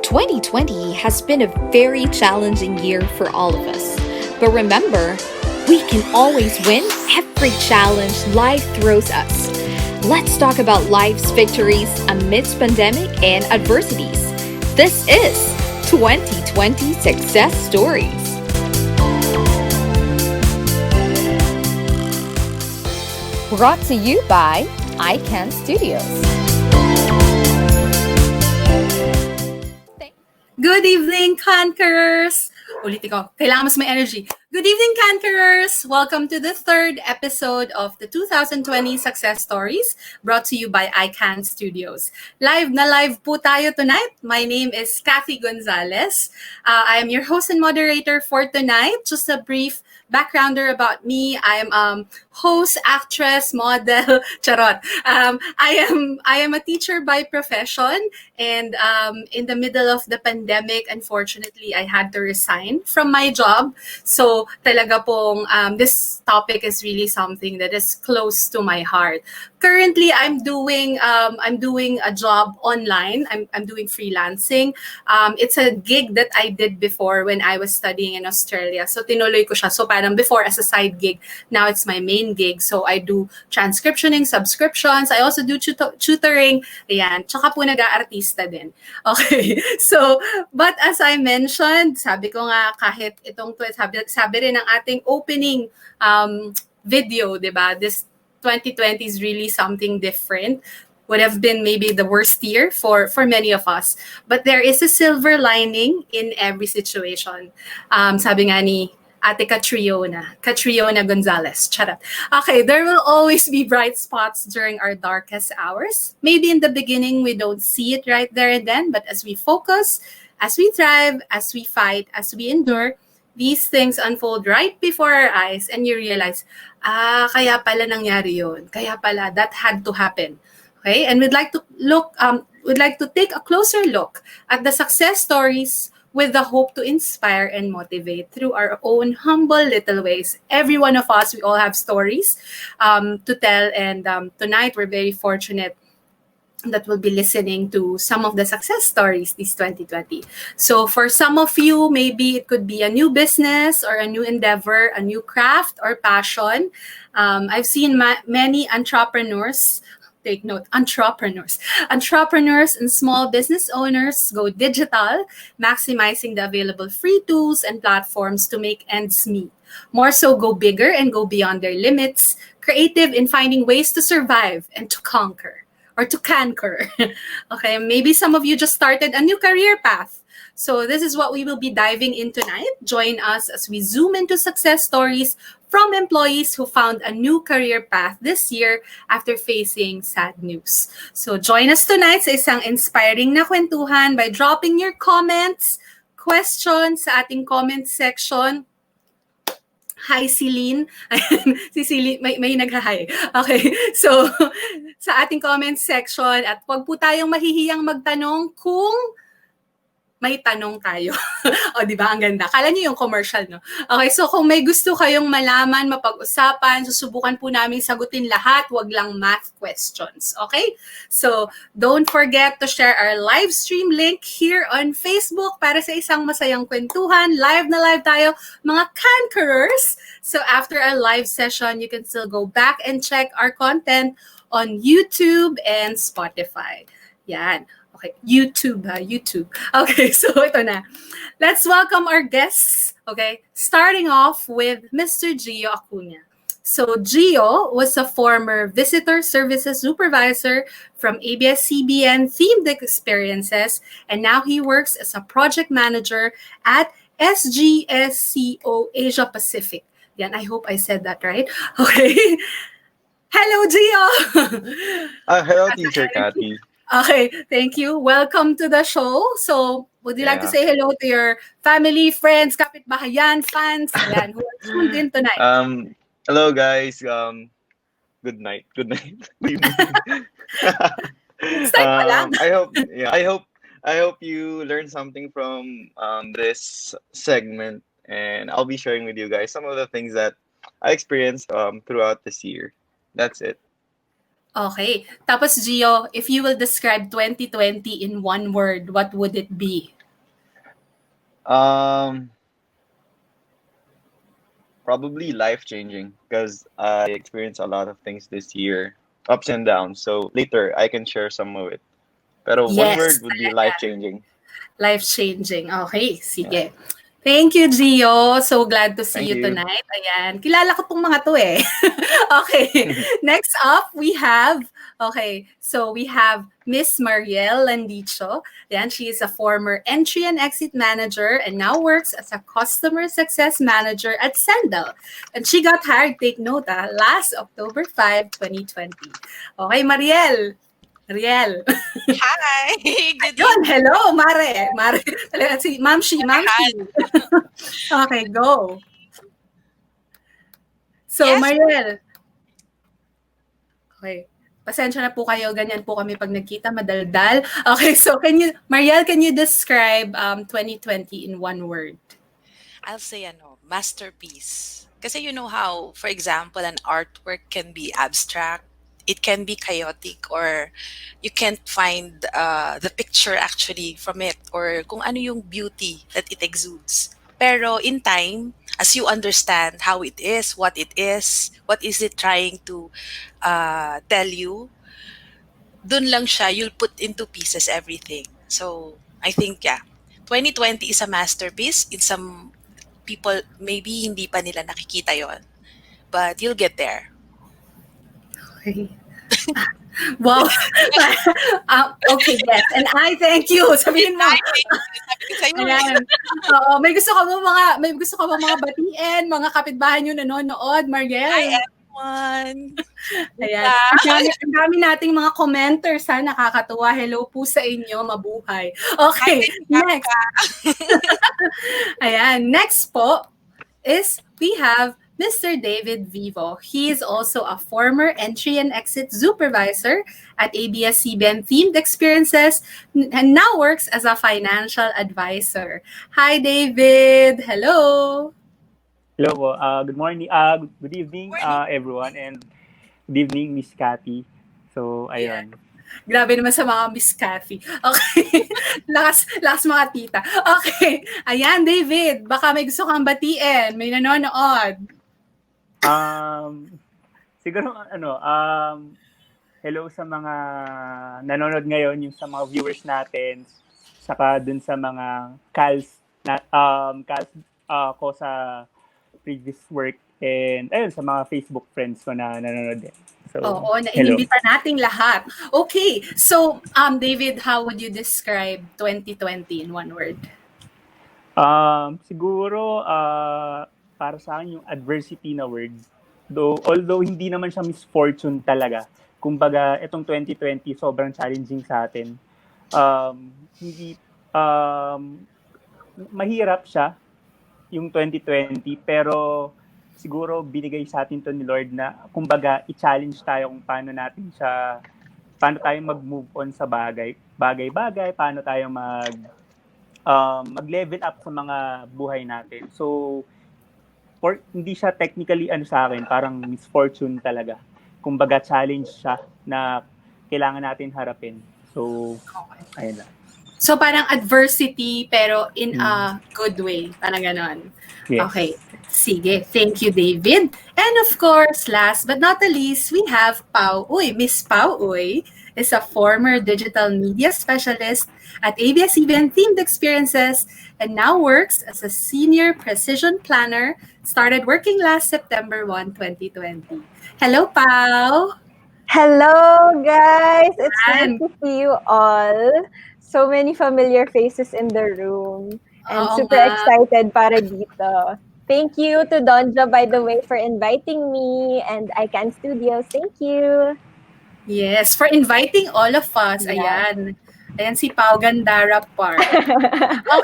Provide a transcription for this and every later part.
2020 has been a very challenging year for all of us. But remember, we can always win every challenge life throws us. Let's talk about life's victories amidst pandemic and adversities. This is 2020 Success Stories. Brought to you by ICAN Studios. Good evening, CANquerors! Ulitin ko, kailangan mas may energy. Good evening, CANquerors! Welcome to the third episode of the 2020 Success Stories brought to you by ICAN Studios. Live na live po tayo tonight. My name is Cathy Gonazales. I am your host and moderator for tonight. Just a brief backgrounder about me. I am host, actress, model, charot. I am a teacher by profession, and in the middle of the pandemic, unfortunately, I had to resign from my job. So talaga pong this topic is really something that is close to my heart. Currently, I'm doing a job online. I'm doing freelancing. It's a gig that I did before when I was studying in Australia. So tinuloy ko siya. So parang before as a side gig, now it's my main gig. So I do transcriptioning, subscriptions. I also do tutoring. Ayan. Tsaka po nag-aartista din. Okay. So, but as I mentioned, sabi ko nga kahit itong sabi rin ng ating opening video, di ba? This 2020 is really something different. Would have been maybe the worst year for many of us. But there is a silver lining in every situation. Sabi nga ni Ate Catriona Gonzales. Charot. Okay, there will always be bright spots during our darkest hours. Maybe in the beginning, we don't see it right there and then, but as we focus, as we thrive, as we fight, as we endure, these things unfold right before our eyes and you realize, kaya pala nangyari yun. Kaya pala, that had to happen. Okay? And we'd like to take a closer look at the success stories with the hope to inspire and motivate through our own humble little ways. Every one of us, we all have stories to tell. And tonight, we're very fortunate that will be listening to some of the success stories this 2020. So for some of you, maybe it could be a new business or a new endeavor, a new craft or passion. I've seen many entrepreneurs, take note, entrepreneurs and small business owners go digital, maximizing the available free tools and platforms to make ends meet. More so, go bigger and go beyond their limits, creative in finding ways to survive and to conquer. Or to CANquer. Okay, maybe some of you just started a new career path. So this is what we will be diving in tonight. Join us as we zoom into success stories from employees who found a new career path this year after facing sad news. So join us tonight sa isang inspiring na kwentuhan by dropping your comments, questions sa ating comment section. Hi, Celine. Si Celine, may nag-hi. Okay, so sa ating comment section at wag po tayong mahihiyang magtanong kung may tanong tayo. O, di ba? Ang ganda. Kala niyo yung commercial, no? Okay, so kung may gusto kayong malaman, mapag-usapan, susubukan po namin sagutin lahat, wag lang math questions. Okay? So, don't forget to share our live stream link here on Facebook para sa isang masayang kwentuhan. Live na live tayo, mga CANquerors. So, after our live session, you can still go back and check our content on YouTube and Spotify. Yan. Okay, YouTube. Okay, so ito na. Let's welcome our guests. Okay, starting off with Mr. Gio Acuña. So Gio was a former visitor services supervisor from ABS-CBN Themed Experiences, and now he works as a project manager at SGSCO Asia Pacific. Yan, I hope I said that right. Okay. Hello, Gio. Hello, Teacher Cathy. Okay, thank you. Welcome to the show. So, would you like to say hello to your family, friends, kapitbahayan, fans, ayan, who are tuned in tonight? Hello, guys. Good night. Good night. Start pa lang. I hope you learned something from this segment, and I'll be sharing with you guys some of the things that I experienced throughout this year. That's it. Okay. Tapos, Gio, if you will describe 2020 in one word, what would it be? Um, Probably life changing because I experienced a lot of things this year, ups and downs. So later I can share some of it. Pero one Yes, word would be life changing. life-changing. Okay, Yeah. sige. Thank you, Gio. So glad to see Thank you you. tonight. Ayan. Kilala ko tong mga to eh. Okay. Next up, we have Miss Mariel Landicho. Ayan, she is a former entry and exit manager and now works as a customer success manager at Sendel. And she got hired, take note, last October 5, 2020. Okay, Mariel. Mariel. Hi, good Yun, evening. hello, Mare. Mare. Talaga si Mamshi. Okay, go. So, Yes, Mariel, okay. Pasensya na po kayo, ganyan po kami pag nagkita, madaldal. Okay, so Mariel, can you describe 2020 in one word? I'll say masterpiece. Kasi you know how, for example, an artwork can be abstract, it can be chaotic, or you can't find the picture actually from it, or kung ano yung beauty that it exudes. Pero in time, as you understand how it is, what is it trying to tell you, dun lang siya, you'll put into pieces everything. So, I think, yeah, 2020 is a masterpiece. In some people, maybe hindi pa nila nakikita yon, but you'll get there. Okay. Wow. Okay, yes. And I thank you. Sabihin mo. Ay, thank you. Sabi ko sa'yo eh. Ayan. Oo, may gusto ka ba mga batiin, mga kapitbahay nyo nanonood, Hi, Mariel? everyone. Ayan. Diba? Ang dami nating mga commenters ha, nakakatuwa. Hello po sa inyo, mabuhay. Okay, next. Ayan, next po is we have Mr. David Vivo. He is also a former entry and exit supervisor at ABS-CBN Themed Experiences and now works as a financial advisor. Hi, David. Hello. Hello po. Good morning. Good evening, Morning. everyone, and good evening, Miss Cathy. So, ayun. Grabe naman sa mga Miss Cathy. Okay. lakas mga tita. Okay. Ayan, David. Baka may gusto kang batiin. May nanonood. Siguro, hello sa mga nanonood ngayon, yung sa mga viewers natin, saka dun sa mga calls ko sa previous work, and ayun, sa mga Facebook friends ko na nanonood din. So, Oo, hello. naiimbita nating lahat. Okay, so David, how would you describe 2020 in one word? Siguro, para sa akin, yung adversity na word. Although hindi naman siya misfortune talaga. Kumbaga, itong 2020, sobrang challenging sa atin. Mahirap siya, yung 2020, pero siguro binigay sa atin to ni Lord na kumbaga i-challenge tayo kung paano tayo mag-move on sa bagay-bagay, paano tayo mag-level up sa mga buhay natin. So, hindi siya technically sa akin, parang misfortune talaga. Kumbaga challenge siya na kailangan natin harapin. So, ayun lang. So parang adversity pero in a good way. Parang ganon. Yes. Okay. Sige. Thank you, David. And of course, last but not the least, we have Pau Uy. Miss Pau Uy is a former digital media specialist at ABS-CBN Themed Experiences and now works as a senior precision planner. Started working last September 1, 2020. Hello, Pau. Hello, guys. It's nice to see you all. So many familiar faces in the room. And super excited para dito. Thank you to Donja, by the way, for inviting me, and ICAN Studios. Thank you. Yes, for inviting all of us. Yeah. Ayan si Pau Gandara Park.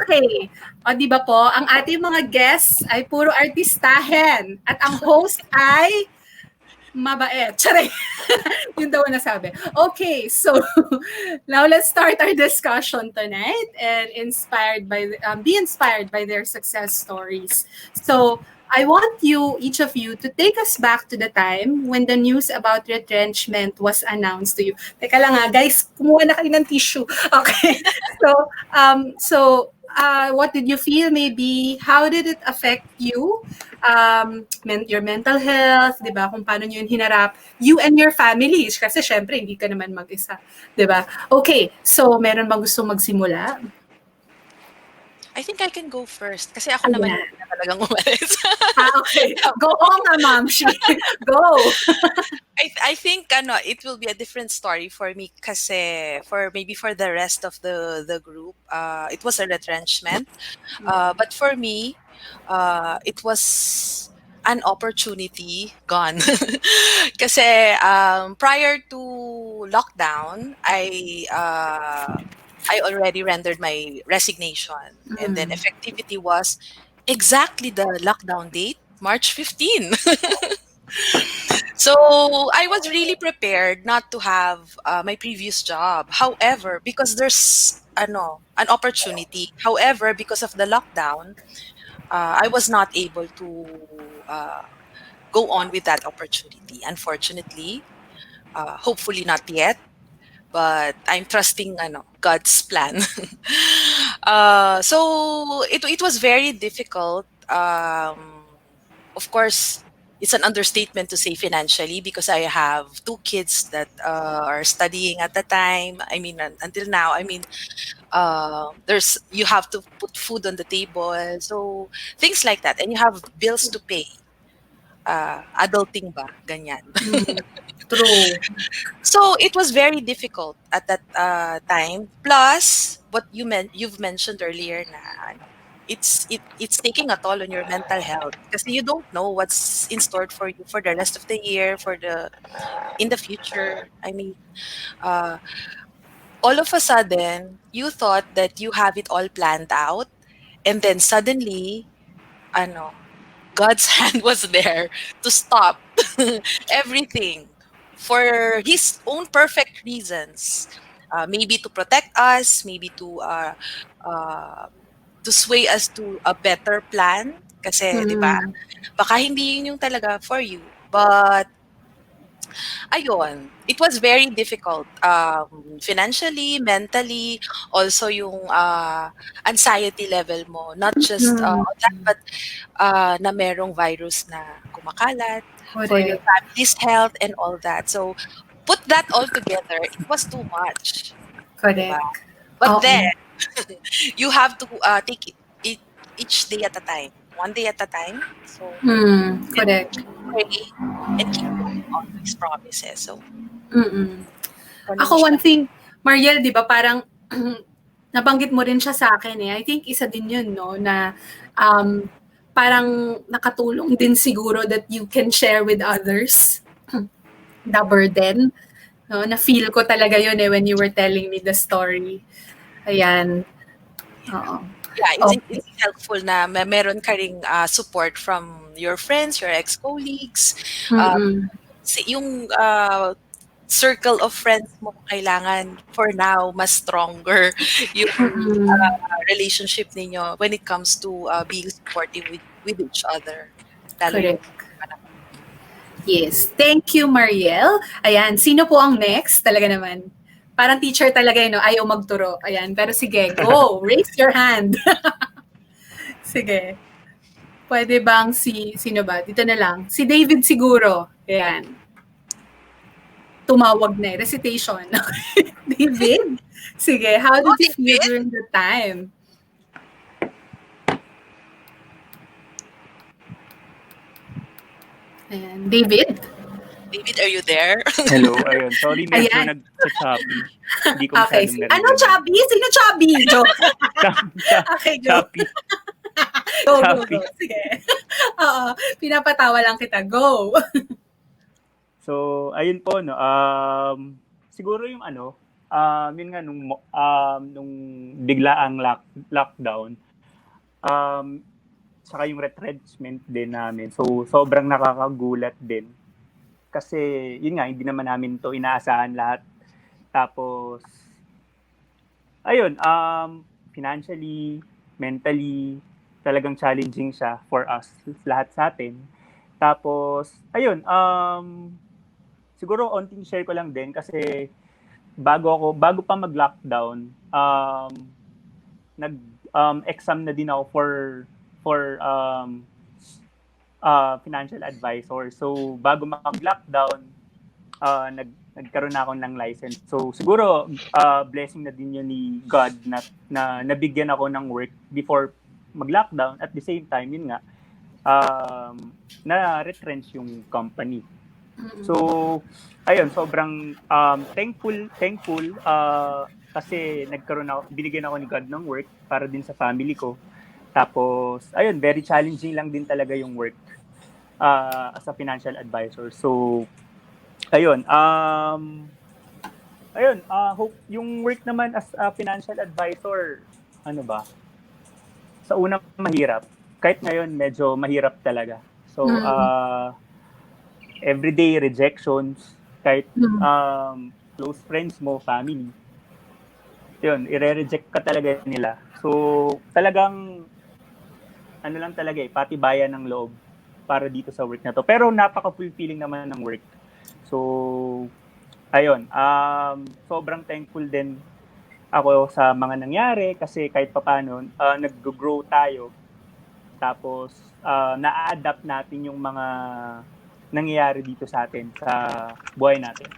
Okay. O di ba po, ang ating mga guests ay puro artistahin at ang host ay mabait. Charay. Yun daw nasabi. Okay, so now let's start our discussion tonight and be inspired by their success stories. So I want each of you, to take us back to the time when the news about retrenchment was announced to you. Teka lang guys, kumuha na kayo ng tissue. Okay. So what did you feel? Maybe how did it affect you? Your mental health, 'di ba? Kung paano niyo yun hinarap, you and your families kasi syempre hindi ka naman mag-isa, 'di ba? Okay, so meron bang gustong magsimula? I think I can go first kasi ako naman yung talagang umalis. Okay. Go on, Mamshi. Go. I think it will be a different story for me kasi maybe for the rest of the group it was a retrenchment. But for me, it was an opportunity gone. Kasi prior to lockdown, I already rendered my resignation. And then effectivity was exactly the lockdown date, March 15. So I was really prepared not to have my previous job. However, because there's an opportunity. However, because of the lockdown, I was not able to go on with that opportunity. Unfortunately, hopefully not yet. But I'm trusting God's plan. So it was very difficult. Of course, it's an understatement to say financially because I have two kids that are studying at the time. I mean, until now. I mean, you have to put food on the table, so things like that, and you have bills to pay. Adulting ba, ganyan. True. So it was very difficult at that time. Plus, what you've mentioned earlier na it's taking a toll on your mental health because you don't know what's in store for you for the rest of the year, in the future. I mean, uh, all of a sudden, you thought that you have it all planned out, and then suddenly, ano, God's hand was there to stop everything for His own perfect reasons. Maybe to protect us, maybe uh, to sway us to a better plan. Kasi, di ba, baka hindi yun yung talaga for you. But ayun, it was very difficult, financially, mentally, also yung anxiety level mo, not just on that, but na merong virus na kumakalat for your Correct. family's health and all that. So, put that all together, it was too much, diba? Correct. But Oo. then, you have to take it each day at a time, one day at a time. So, and Correct. keep praying and keep doing all these promises. So, ganun Ako, siya. one thing, Mariel, di ba, parang nabanggit mo rin siya sa akin eh. I think isa din yun, no, na parang nakatulong din siguro that you can share with others the burden. No? Na-feel ko talaga yun eh when you were telling me the story. Ayan. Oo. Yeah, Okay. it's helpful na meron ka ring support from your friends, your ex-colleagues. Yung circle of friends mo kailangan for now mas stronger yung relationship ninyo when it comes to being supportive with each other. Lalo yung Correct. Yes. Thank you, Mariel. Ayan. Sino po ang next? Talaga naman. Parang teacher talaga yun, no? Ayaw magturo. Ayan. Pero sige, go. Raise your hand. Sige. Pwede bang sino ba? Dito na lang. Si David siguro. Ayan. Tumawag na eh. Recitation. David? Sige. How did you feel during the time? Ayan. David? David, are you there? Hello, ayun. Sorry, medyo Ayan. nag-choppy. Hindi ko Okay. masyadong narinig. Ano chubby? Sino chubby? Joke. Okay, go. Choppy. Go. Sige. Oo. Pinapatawa lang kita. Go. So, ayun po, no. Siguro yung yun nga, nung biglaang lockdown, saka yung retrenchment din namin. So, sobrang nakakagulat din. Kasi, yun nga, hindi naman namin to inaasahan lahat. Tapos, ayun, financially, mentally, talagang challenging siya for us, lahat sa atin. Tapos, ayun, siguro onting share ko lang din kasi bago pa mag-lockdown, exam na din ako for financial advisor. So bago mag-lockdown, nagkaroon na ako ng license. So siguro blessing na din yun ni God na nabigyan ako ng work before mag-lockdown. At the same time, yun nga, na-retrench yung company. So ayun, sobrang thankful kasi binigyan ako ni God ng work para din sa family ko. Tapos ayun, very challenging lang din talaga yung work as a financial advisor. So ayun, hope yung work naman as a financial advisor, ano ba? Sa unang mahirap, kahit ngayon medyo mahirap talaga. So everyday rejections, kahit close friends mo, family, yun, i-reject ka talaga nila. So talagang ano lang talaga patibayan ng loob para dito sa work na to. Pero napaka-fulfilling naman ng work. So ayun, sobrang thankful din ako sa mga nangyari kasi kahit papaano nag-grow tayo. Tapos na-adapt natin yung mga nangyayari dito sa atin sa buhay natin.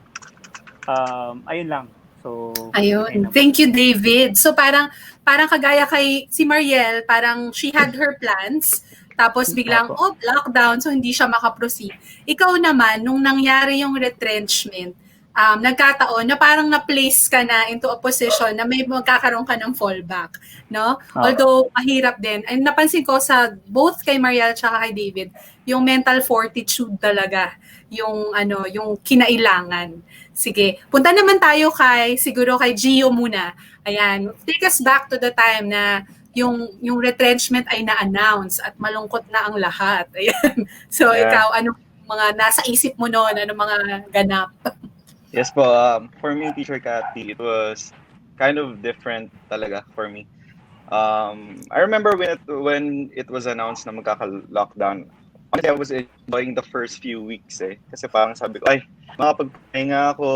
Ayun lang. So ayun. Thank you, David. So parang kagaya kay si Mariel, parang she had her plans. Tapos biglang, lockdown, so hindi siya makaproceed. Ikaw naman, nung nangyari yung retrenchment, nagkataon na parang na-place ka na into a position na may magkakaroon ka ng fallback, no? Although mahirap din. Ay napansin ko sa both kay Mariel at kay David, yung mental fortitude talaga, yung kinailangan. Sige, punta naman tayo siguro kay Gio muna. Ayan, take us back to the time na yung retrenchment ay na-announce at malungkot na ang lahat. Ayan. So ikaw, ano mga nasa isip mo noon? Ano mga ganap? Yes po, for me, Teacher Cathy, it was kind of different talaga for me. I remember when it was announced na magkaka-lockdown, honestly, I was enjoying the first few weeks kasi parang sabi ko, ay, makapagpahinga ako,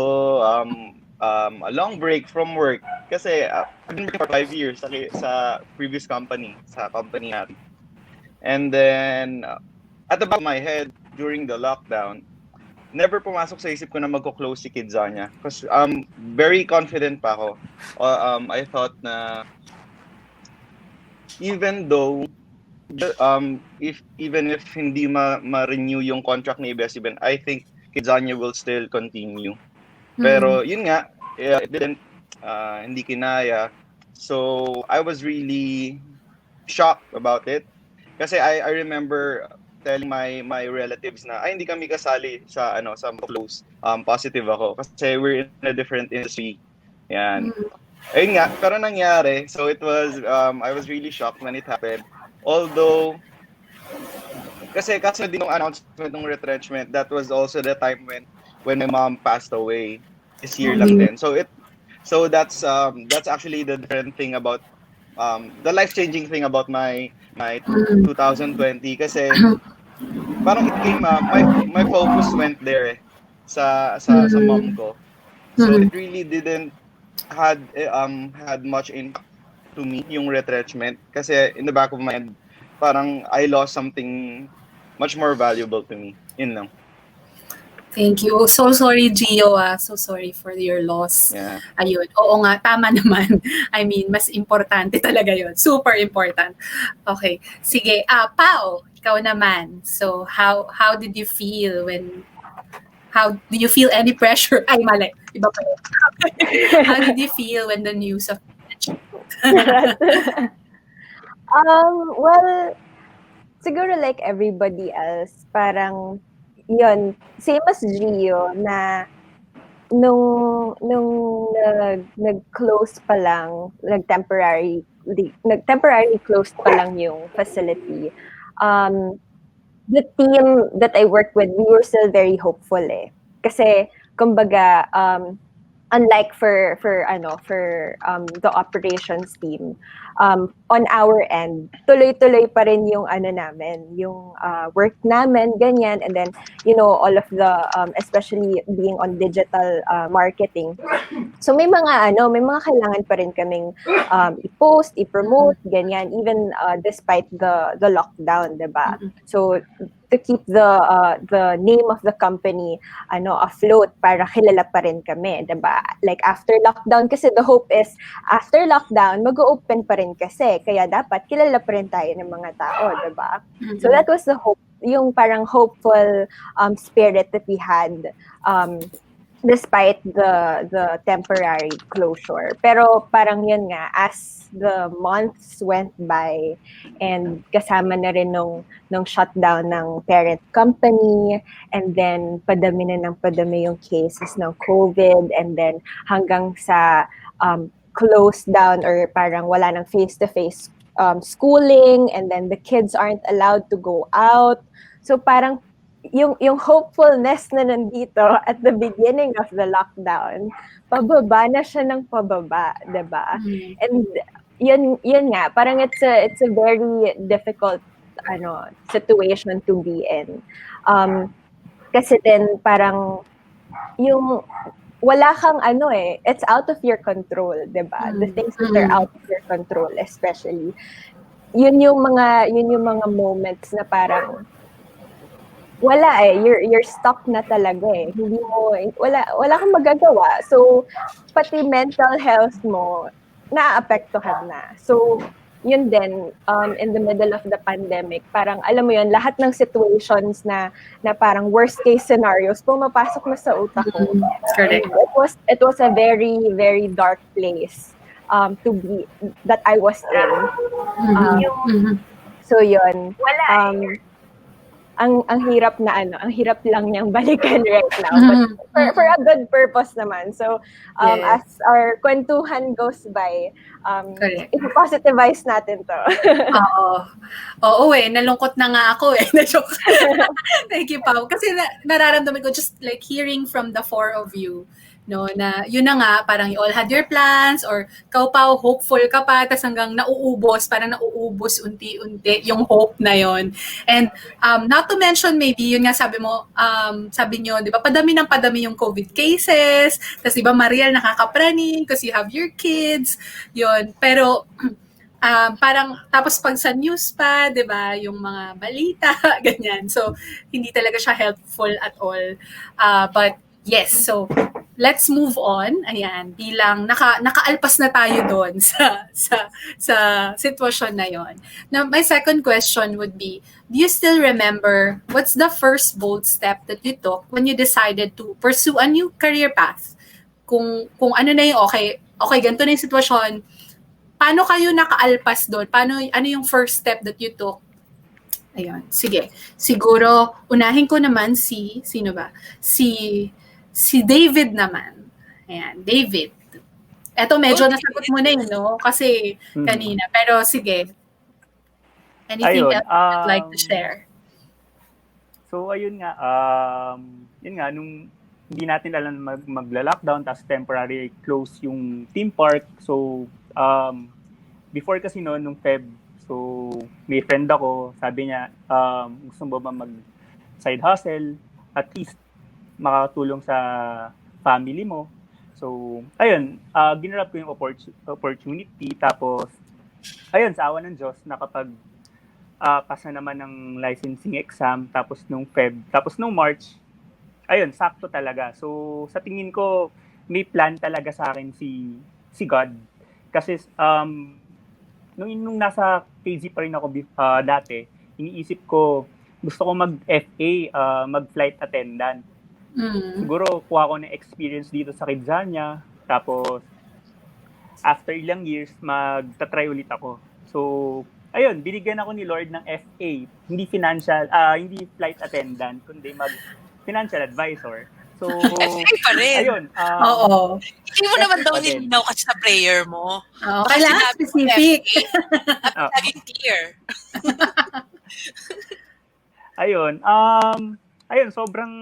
a long break from work. Kasi I've been working for 5 years sa previous company, sa company natin. And then, at the back of my head, during the lockdown, never pumasok sa isip ko na magko-close si Kidzania. Because very confident pa ako. I thought na even if hindi ma-renew yung contract ni ABS-CBN, I think Kidzania will still continue. Pero yun nga, it didn't, hindi kinaya. So I was really shocked about it. Kasi I remember telling my relatives na hindi kami kasali sa close. Positive ako kasi we're in a different industry. Yan. Ayun nga, pero nangyari. So it was I was really shocked when it happened. Although kasi din yung announcement ng retrenchment, that was also the time when my mom passed away this year lang din. So that's actually the different thing about the life-changing thing about my 2020 kasi parang it came my focus went there sa mom ko. So it really didn't had much impact to me yung retrenchment kasi in the back of my head parang I lost something much more valuable to me. Yun lang. Thank you. So sorry, Gio. So sorry for your loss. Yeah. Ayun. Oo nga, tama naman. I mean, mas importante talaga yun. Super important. Okay. Sige. Pau, ikaw naman. So, how did you feel how did you feel any pressure? Ay, mali. Iba pa yun. How did you feel when the news of well, siguro like everybody else, parang yun, same as Gio na nung nag-close pa lang, nag-temporary closed pa lang yung facility. The team that I work with, we were still very hopeful Kasi, kumbaga, unlike for the operations team, on our end, tuloy-tuloy pa rin yung yung work namin, ganyan. And then, all of the, especially being on digital marketing. So may mga kailangan pa rin kaming i-post, i-promote, ganyan, even despite the lockdown, 'di ba? So to keep the name of the company afloat para kilala pa rin kami, 'di ba? Like after lockdown kasi the hope is after lockdown mag-open pa rin kasi kaya dapat kilala pa rin tayo ng mga tao, 'di ba? So that was the hope, yung parang hopeful spirit that we had despite the temporary closure. Pero parang yun nga, as the months went by and kasama na rin nung shutdown ng parent company, and then padami na ng padami yung cases ng COVID, and then hanggang sa closed down or parang wala ng face-to-face schooling, and then the kids aren't allowed to go out. So parang yung hopefulness na nandito at the beginning of the lockdown, pababa na siya ng pababa, 'di ba? And yun nga, parang it's a very difficult situation to be in. Kasi din parang yung wala kang it's out of your control, 'di ba? The things that are out of your control, especially yun yung mga moments na parang wala you're stuck na talaga hindi mo wala kang magagawa, so pati mental health mo naaapektuhan na. So yun din, in the middle of the pandemic, parang alam mo yun, lahat ng situations na parang worst case scenarios pumapasok na sa utak ko. Correct. It was a very very dark place to be that I was in. So yun, ang hirap na ang hirap lang niyang balikan right now, but for a good purpose naman. So as our kwentuhan goes by, i-positivize natin to. Oo nalungkot na nga ako na-joke. Thank you, Pau. Kasi nararamdaman ko just like hearing from the four of you, no, na yun na nga, parang you all had your plans, or ikaw pa, hopeful ka pa, tas hanggang parang nauubos unti-unti yung hope na yon. And not to mention, maybe, yun nga sabi nyo, di ba, padami yung COVID cases, tas di ba, Mariel, nakakapraning, kasi you have your kids, yun. Pero, parang tapos pag sa news pa, 'di ba, yung mga balita ganyan. So hindi talaga siya helpful at all. But yes, so let's move on. Ayan, bilang nakaalpas na tayo doon sa sitwasyon na 'yon. Now, my second question would be, do you still remember what's the first bold step that you took when you decided to pursue a new career path? Kung ano na yung okay, ganito na yung sitwasyon, paano kayo nakaalpas doon? Ano yung first step that you took? Ayun, sige. Siguro, unahin ko naman sino ba? Si David naman. Ayan, David. Eto, medyo nasagot mo na yun, no? Kasi kanina. Pero sige. Anything else you'd like to share? So, ayun nga. Nung hindi natin alam magla-lockdown, tapos temporary close yung theme park. So, before kasi nung Feb, so may friend ako, sabi niya, gusto mo ba mag-side hustle? At least, makatulong sa family mo. So, ayun, ginarap ko yung opportunity. Tapos, ayun, sa awa ng Diyos, pasa naman ng licensing exam. Tapos nung Feb, tapos nung March, ayun, sakto talaga. So, sa tingin ko, may plan talaga sa akin si God. Kasi, nung nasa KZ pa rin ako dati, iniisip ko, gusto ko mag-FA, mag-flight attendant. Siguro, kuha ko na experience dito sa Kidzania. Tapos, after ilang years, magta-try ulit ako. So, ayun, binigyan ako ni Lord ng FA. Hindi hindi flight attendant, kundi financial advisor. So, pa rin. Ayun. Oo. Hindi mo naman daw nilinaw kasi sa prayer mo. Kailangan specific. Having clear. Ayun, sobrang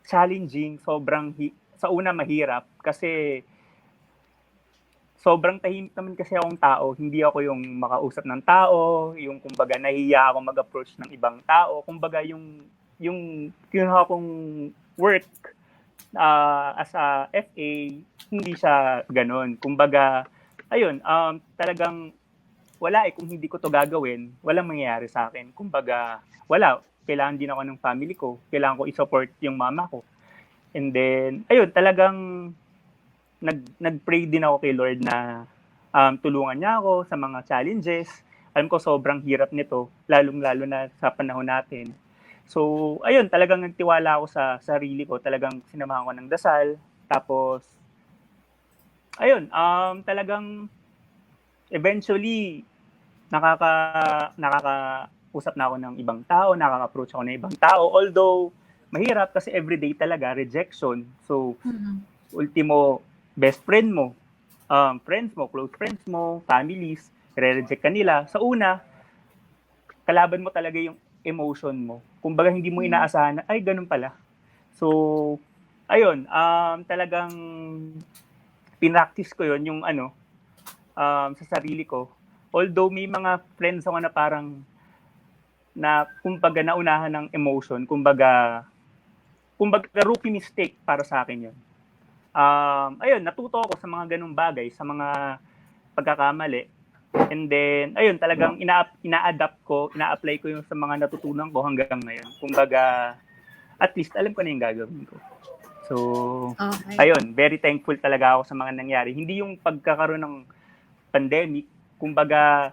challenging, sobrang sa una mahirap kasi sobrang tahimik naman kasi akong tao. Hindi ako yung makausap ng tao, yung kumbaga nahihiya ako mag-approach ng ibang tao. Kumbaga yung kinuha kong work as a FA, hindi siya ganun. Kumbaga, ayun, talagang wala kung hindi ko to gagawin, walang mangyayari sa akin. Kumbaga, wala. Kailangan din ako ng family ko. Kailangan ko i-support yung mama ko. And then, ayun, talagang nag-pray din ako kay Lord na tulungan niya ako sa mga challenges. Alam ko sobrang hirap nito, lalong-lalo na sa panahon natin. So, ayun, talagang nagtiwala ako sa sarili ko. Talagang sinamahan ko ng dasal. Tapos, ayun, talagang eventually, nakakausap na ako ng ibang tao, nakaka-approach ako ng ibang tao. Although, mahirap kasi everyday talaga, rejection. So, ultimo, best friend mo, friends mo, close friends mo, families, re-reject ka nila. Sa una, kalaban mo talaga yung emotion mo. Kumbaga, hindi mo inaasahan na, ay, ganun pala. So, ayun, talagang pinractice ko yun, yung sa sarili ko. Although may mga friends ako na parang kumbaga naunahan ng emotion, kumbaga rookie mistake para sa akin yun. Ayun, natuto ako sa mga ganung bagay, sa mga pagkakamali. And then, ayun, talagang ina-adapt ko, ina-apply ko yung sa mga natutunan ko hanggang ngayon. Kumbaga, at least alam ko na yung gagawin ko. So, ayun, very thankful talaga ako sa mga nangyari. Hindi yung pagkakaroon ng pandemic, kumbaga,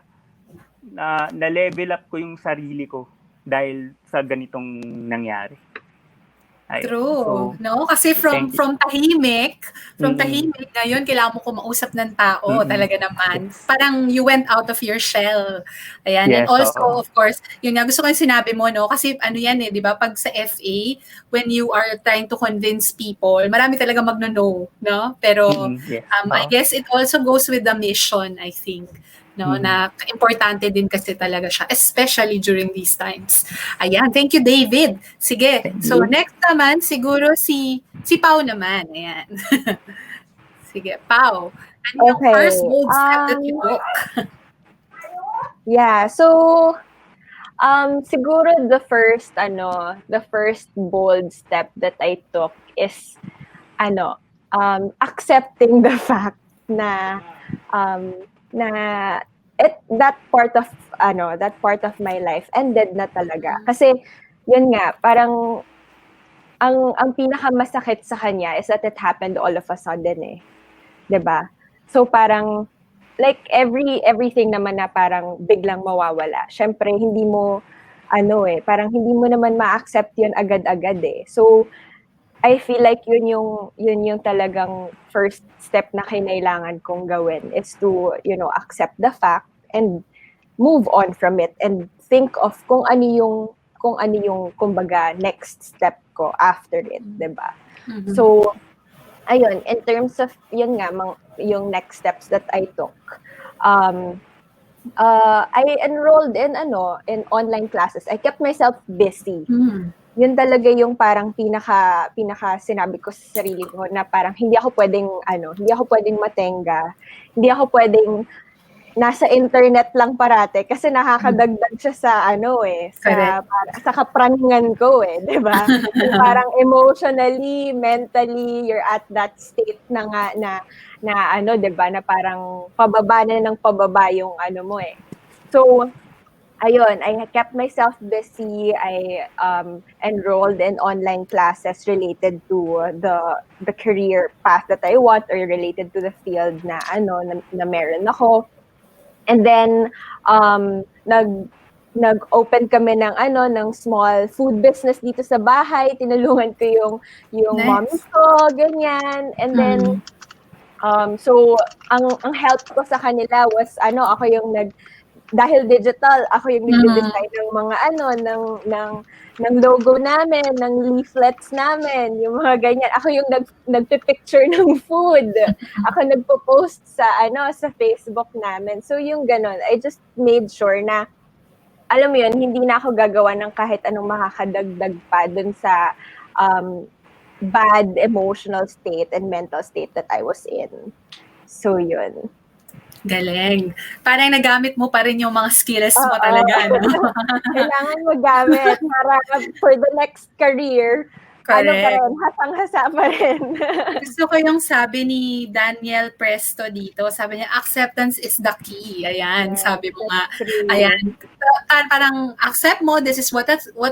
na-level up ko yung sarili ko dahil sa ganitong nangyari. Ayun. True. So, no? Kasi from tahimik, ngayon kailangan mo kumausap ng tao, talaga naman. Yes. Parang you went out of your shell. Ayan. Yes, And also, of course, yun nga, gusto ko yung sinabi mo, no? Kasi ano yan di ba? Pag sa FA, when you are trying to convince people, marami talaga magno-no, no? Pero, yes. I guess it also goes with the mission, I think. No, na importante din kasi talaga siya, especially during these times. Ayan, thank you, David. Sige, so next naman, siguro si Pau naman. Ayan. Sige, Pau. Ano yung first bold step that you took? Yeah, so siguro the first bold step that I took is accepting the fact na that part of my life ended na talaga. Kasi yun nga, parang ang pinakamasakit sa kanya is that it happened all of a sudden 'di ba? So parang like everything naman na parang biglang mawawala. Syempre hindi mo parang hindi mo naman ma-accept yun agad-agad So I feel like yun yung talagang first step na kinailangan kong gawin is to, accept the fact and move on from it and think of kung ano yung kumbaga next step ko after it, 'di ba? So ayun, in terms of yun nga yung next steps that I took. I enrolled in online classes. I kept myself busy. Yun talaga yung parang pinaka sinabi ko sa sarili ko na parang hindi ako pwedeng matenga. Hindi ako pwedeng nasa internet lang parate kasi nakakadagdag siya sa sa kapraningan ko 'di ba? Parang emotionally, mentally, you're at that state na nga na 'di ba, na parang pababa na ng pababa yung mo So ayun, I kept myself busy. I enrolled in online classes related to the career path that I want or related to the field na na meron ako. And then nag-open kami ng small food business dito sa bahay. Tinulungan ko yung Nice. mommy ko, ganyan. And then so ang help ko sa kanila was ako yung dahil digital, ako yung nag-design ng mga ng logo namin, ng leaflets namin, yung mga ganyan. Ako yung nagpi-picture ng food. Ako nagpo-post sa sa Facebook namin. So yung ganon, I just made sure na alam mo yun, hindi na ako gagawa ng kahit anong makakadagdag pa dun sa bad emotional state and mental state that I was in. So yun. Galing. Parang nagamit mo pa rin yung mga skills mo Oo. talaga, no? Kailangan magamit para for the next career, ano pa Correct. rin, hasang-hasa pa rin. Gusto ko yung sabi ni Daniel Presto dito. Sabi niya, acceptance is the key. Ayan, Yes, sabi mo nga. that's true. Ayan. Parang accept mo, this is what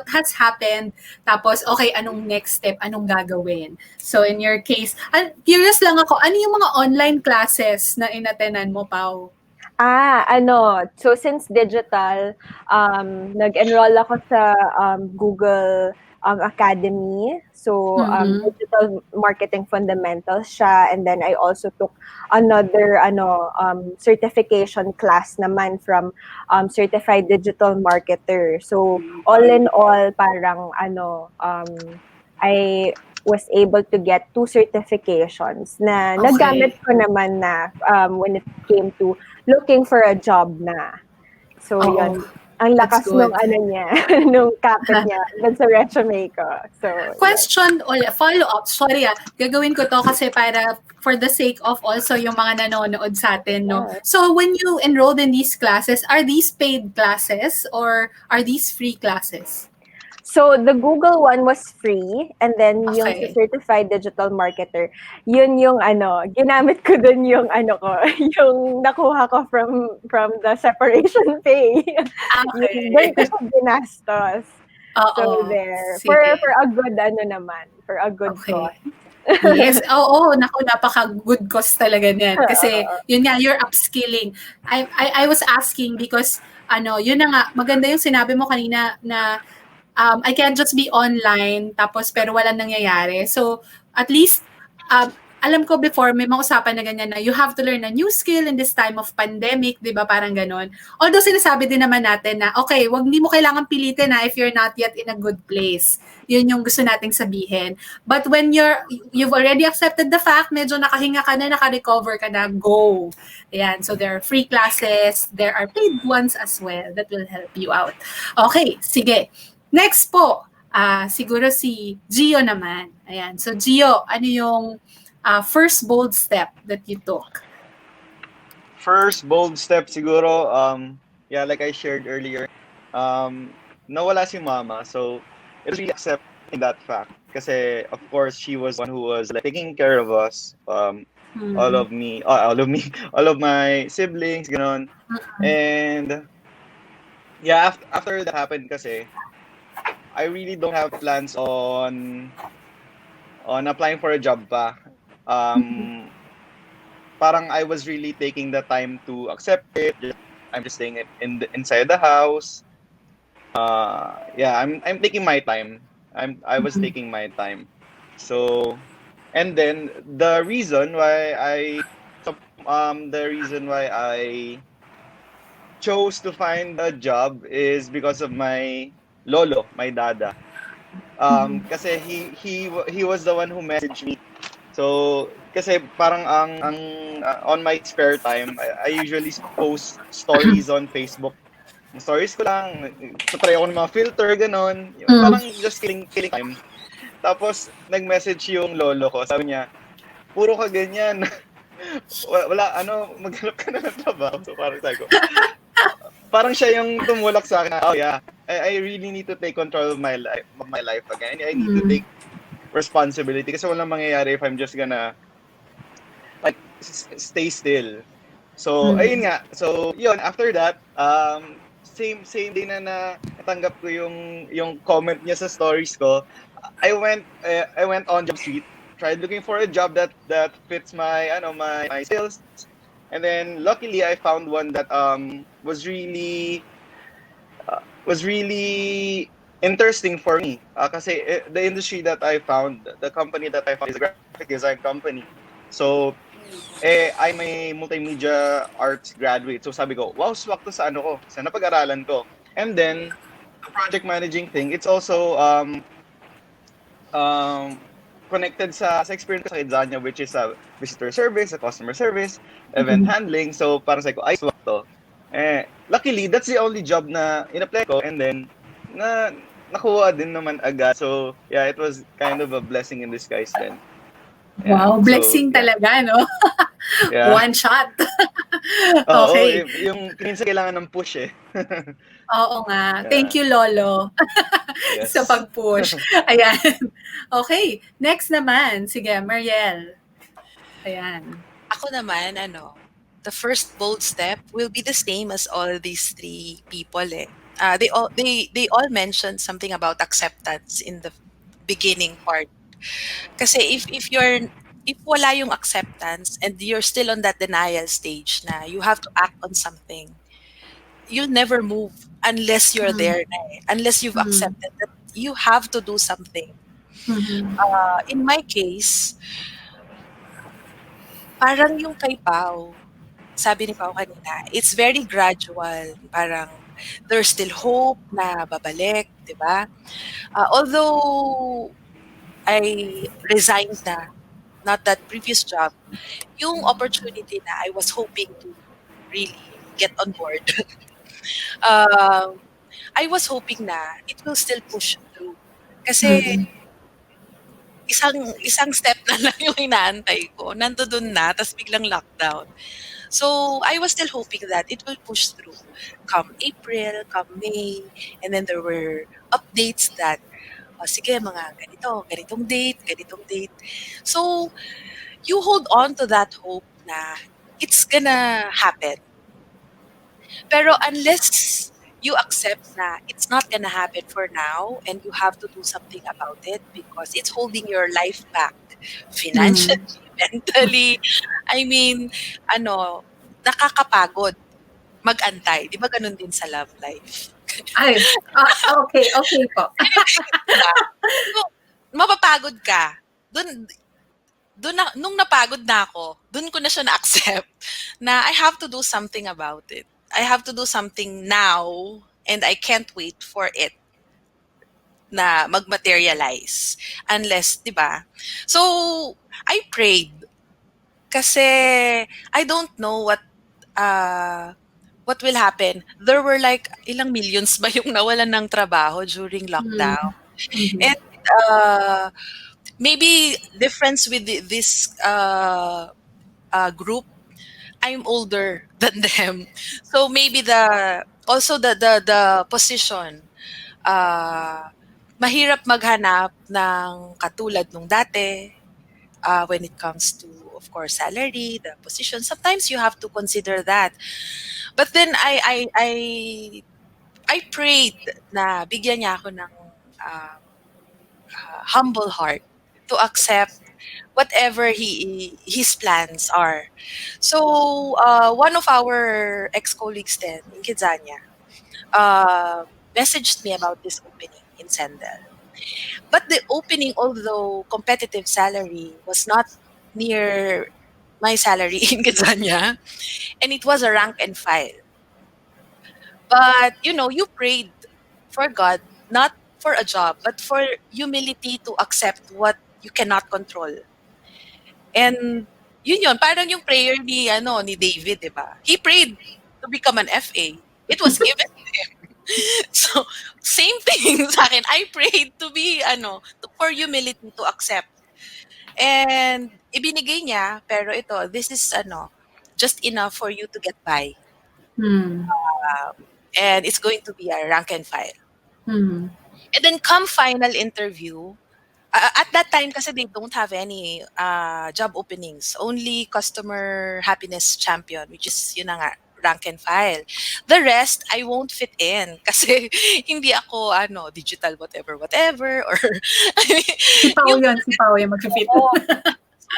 has happened. Tapos, okay, anong next step? Anong gagawin? So, in your case, curious lang ako, ano yung mga online classes na inatenan mo, Pau? So since digital, nag-enroll ako sa Google Academy. So, digital marketing fundamentals siya. And then I also took another certification class naman from certified digital marketer. So, all in all, parang I was able to get 2 certifications na Okay. nagamit ko naman na when it came to looking for a job na. So, Oo. yun. Ang lakas That's good. nung niya, nung kapit niya dun sa resume ko. So, Question o follow-up. Sorry gagawin ko to kasi para for the sake of also yung mga nanonood sa atin, no? Yeah. So, when you enrolled in these classes, are these paid classes or are these free classes? So, the Google one was free, and then yung sa Okay. certified digital marketer, yun yung ginamit ko dun yung yung nakuha ko from the separation pay. Okay. Doon ko siya ginastos. Oo. So, there. Sige. For a good for a good Okay. cause. Yes. Oo, naku, napaka-good cause talaga niyan. Kasi, yun nga, you're upskilling. I was asking because, yun na nga, maganda yung sinabi mo kanina na I can't just be online tapos pero walang nangyayari. So, at least, alam ko before may mga usapan na ganyan na you have to learn a new skill in this time of pandemic, di ba? Parang ganon. Although sinasabi din naman natin na, okay, hindi mo kailangan pilitin na if you're not yet in a good place. Yun yung gusto nating sabihin. But when you've already accepted the fact, medyo nakahinga ka na, naka-recover ka na, go. Ayan. So, there are free classes, there are paid ones as well that will help you out. Okay, sige. Next po, siguro si Gio naman. Ayan. So, Gio, ano yung first bold step that you took? First bold step siguro, like I shared earlier, nawala si mama. So, it was really accepting that fact. Kasi, of course, she was one who was like, taking care of us. All of my siblings, ganon. And, yeah, after that happened kasi, I really don't have plans on applying for a job pa. Parang I was really taking the time to accept it. I'm just staying inside the house. I'm taking my time. I was taking my time. So, and then the reason why I chose to find a job is because of my lolo, my dada. Kasi he was the one who messaged me. So, kasi parang on my spare time, I usually post stories on Facebook. Stories ko lang, try ako ng mga filter, ganon. Parang just killing time. Tapos, nag-message yung lolo ko. Sabi niya, puro ka ganyan. Wala, maghanap ka na ng trabaho. So, parang sabi ko, parang siya yung tumulak sa akin na, oh yeah, I really need to take control of my life again. I need to take responsibility kasi walang mangyayari if I'm just gonna like stay still. So, ayun nga. So, yun, after that, same day na natanggap ko yung comment niya sa stories ko. I went on JobStreet, tried looking for a job that fits my skills. And then luckily I found one that was really interesting for me. Kasi the industry that I found, the company that I found is a graphic design company. So I'm a multimedia arts graduate. So sabi ko, wow, swak to sa sa napag-aralan ko. And then the project managing thing, it's also connected sa experience ko sa Kidzania, which is a visitor service, a customer service, event handling. So, parang sabi ko, ay, swak to. Luckily, that's the only job na in-apply ko. And then, nakuha din naman agad. So, yeah, it was kind of a blessing in disguise then. Yeah. Wow, So, blessing yeah. talaga, no? Yeah. One shot. Oo, Okay. yung minsan kailangan ng push eh. Oo nga. Thank Yeah. you, Lolo, sa Yes. pag-push. Ayan. Okay. Next naman. Sige, Mariel. Ayan. Ako naman, the first bold step will be the same as all these three people eh. They all mentioned something about acceptance in the beginning part. Kasi if wala yung acceptance and you're still on that denial stage na you have to act on something, you'll never move unless you're Mm, there na eh. Unless you've mm, accepted that you have to do something. mhm, In my case, parang yung kay Pau, sabi ni Pau kanina, it's very gradual. Parang there's still hope na babalik, di ba? Although I resigned na, not that previous job, yung opportunity na I was hoping to really get on board, um, I was hoping na it will still push through. Kasi mm, isang isang step na lang yung inaantay ko. Nandoon na, tapos biglang lockdown. So I was still hoping that it will push through come April, come May, and then there were updates that, sige mga ganitong date. So you hold on to that hope na it's gonna happen. Pero unless you accept na it's not gonna happen for now and you have to do something about it because it's holding your life back financially, mm. mentally. I mean, nakakapagod mag-antay. Di ba ganun din sa love life? Ay, okay, okay po. Di ba? So, mapapagod ka. Nung napagod na ako, dun ko na siya na-accept na I have to do something about it. I have to do something now and I can't wait for it na mag-materialize. Unless, di ba? So, I prayed kasi I don't know what will happen. There were like ilang millions ba yung nawalan ng trabaho during Mm, lockdown. mhm, And maybe difference with this group, I'm older than them. So maybe the position, uh, mahirap maghanap ng katulad nung dati, when it comes to, of course, salary, the position. Sometimes you have to consider that. But then I prayed na bigyan niya ako ng uh, humble heart to accept whatever his plans are. So one of our ex-colleagues then in Kidzania uh, messaged me about this opening in Sendel. But the opening, although competitive salary, was not near my salary in Kidzania, and it was a rank and file. But you prayed for God, not for a job, but for humility to accept what you cannot control. And yun, parang yung prayer ni David, 'di ba? He prayed to become an FA. It was given to him. So, same thing sa akin. I prayed to be for humility to accept. And ibinigay niya, pero this is just enough for you to get by. mm, And it's going to be a rank and file. mm, And then come final interview, at that time kasi they don't have any job openings. Only customer happiness champion, which is yun na nga, rank and file. The rest, I won't fit in kasi hindi ako digital whatever or I mean, yung Si Pao yung mag-fit. oo,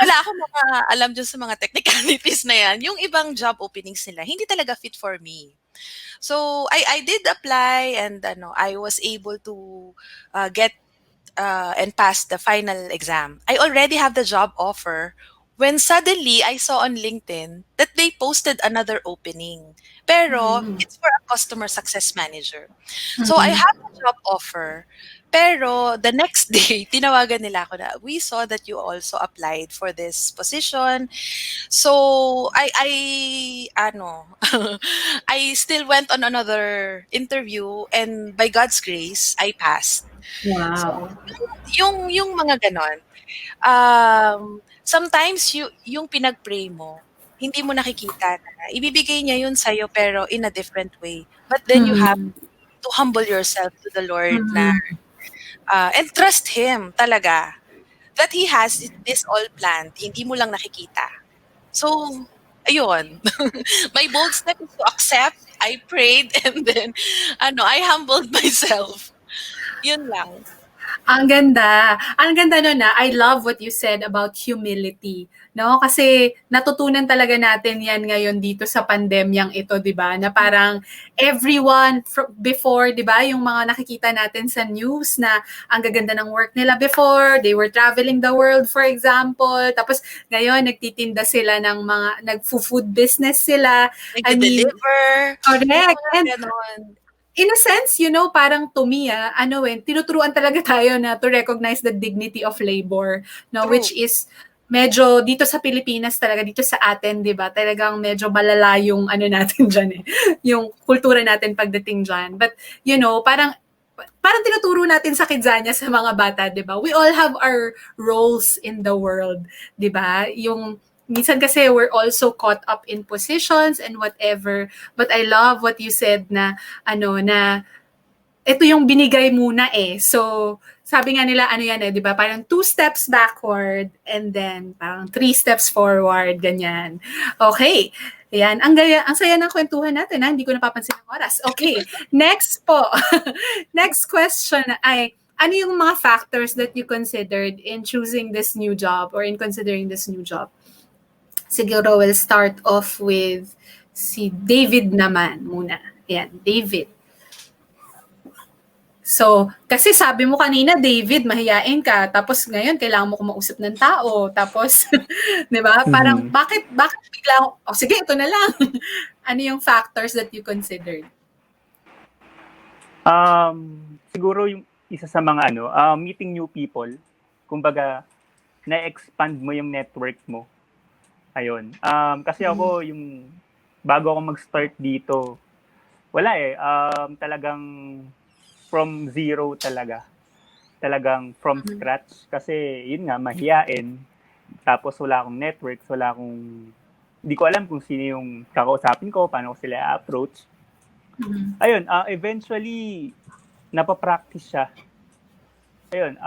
wala akong mga alam dyan sa mga technicalities na yan. Yung ibang job openings nila, hindi talaga fit for me. So I did apply and I was able to get and pass the final exam. I already have the job offer when suddenly I saw on LinkedIn that they posted another opening. Pero Mm, it's for a customer success manager. So I mm, have the job offer, Pero the next day, tinawagan nila ako na, we saw that you also applied for this position. So, I still went on another interview and by God's grace, I passed. So, Wow. yung mga ganon, sometimes yung pinag-pray mo, hindi mo nakikita na ibibigay niya yun sa'yo pero in a different way. But then you have Mm. to humble yourself to the Lord na Mm. and trust Him talaga that He has this all planned. Hindi mo lang nakikita. So, ayun. My bold step is to accept. I prayed and then I humbled myself. Yun lang. Ang ganda. Ang ganda nun na. I love what you said about humility. No? Kasi natutunan talaga natin yan ngayon dito sa pandemyang ito, di ba? Na parang everyone before, di ba? Yung mga nakikita natin sa news na ang gaganda ng work nila before, they were traveling the world, for example. Tapos ngayon, nagtitinda sila ng mga, nag-food business sila. I mean, Nag-deliver. correct. Yung And ganon. in a sense, parang to me, tinuturuan talaga tayo na to recognize the dignity of labor, no, True. which is medyo dito sa Pilipinas talaga, dito sa atin, 'di ba? Talagang medyo malala yung natin diyan eh. Yung kultura natin pagdating diyan. But parang tinuturo natin sa kidzanya sa mga bata, 'di ba? We all have our roles in the world, 'di ba? Yung minsan kasi we're also caught up in positions and whatever. But I love what you said na na ito yung binigay muna eh. So, sabi nga nila, 'di ba? Parang 2 steps backward and then parang 3 steps forward, ganyan. Okay. Ayan. Ang saya ng kwentuhan natin, ha? Hindi ko napapansin ang oras. Okay. Next po. Next question ay, ano yung mga factors that you considered in choosing this new job or in considering this new job? Siguro we'll start off with si David naman muna. Ayan, David. So, kasi sabi mo kanina, David, mahiyain ka. Tapos ngayon, kailangan mo kumausap ng tao. Tapos, di ba? Parang, bakit bigla, sige, ito na lang. Ano yung factors that you considered? Siguro yung isa sa mga meeting new people. Kumbaga, na-expand mo yung network mo. Ayun. Kasi ako, yung bago ako mag-start dito, wala eh. Talagang from zero talaga. Talagang from scratch. Kasi yun nga, mahiyain. Tapos wala akong networks, hindi ko alam kung sino yung kakausapin ko, paano ko sila approach. Ayun, eventually, napapractice siya. Ayun,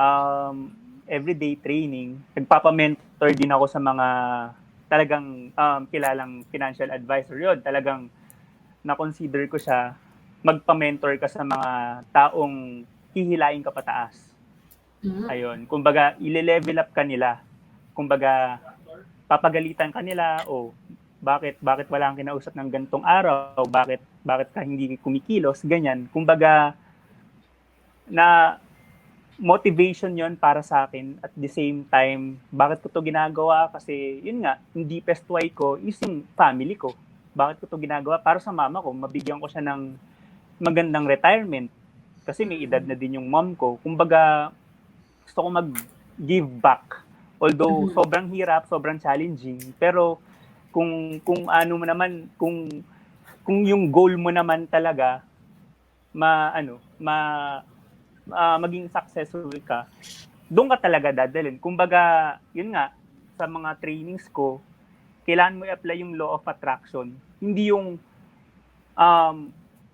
everyday training. Nagpapamentor din ako sa mga talagang kilalang financial advisor. Yun, talagang na-consider ko siya magpa-mentor ka sa mga taong hihilain ka pataas. Ayun, kumbaga ile-level up ka nila. Kumbaga papagalitan ka nila o bakit wala kang kinausap ng gantong araw, bakit ka hindi kumikilos, ganyan. Kumbaga na motivation 'yon para sa akin at the same time, bakit ko 'to ginagawa? Kasi yun nga, yung deepest why ko is yung family ko. Bakit ko 'to ginagawa? Para sa mama ko, mabigyan ko siya ng magandang retirement kasi may edad na din yung mom ko. Kumbaga, gusto ko mag-give back. Although sobrang hirap, sobrang challenging, pero kung ano mo naman, kung yung goal mo naman talaga maging successful ka, doon ka talaga dadalhin. Kumbaga, yun nga, sa mga trainings ko, kailangan mo i-apply yung law of attraction. Hindi yung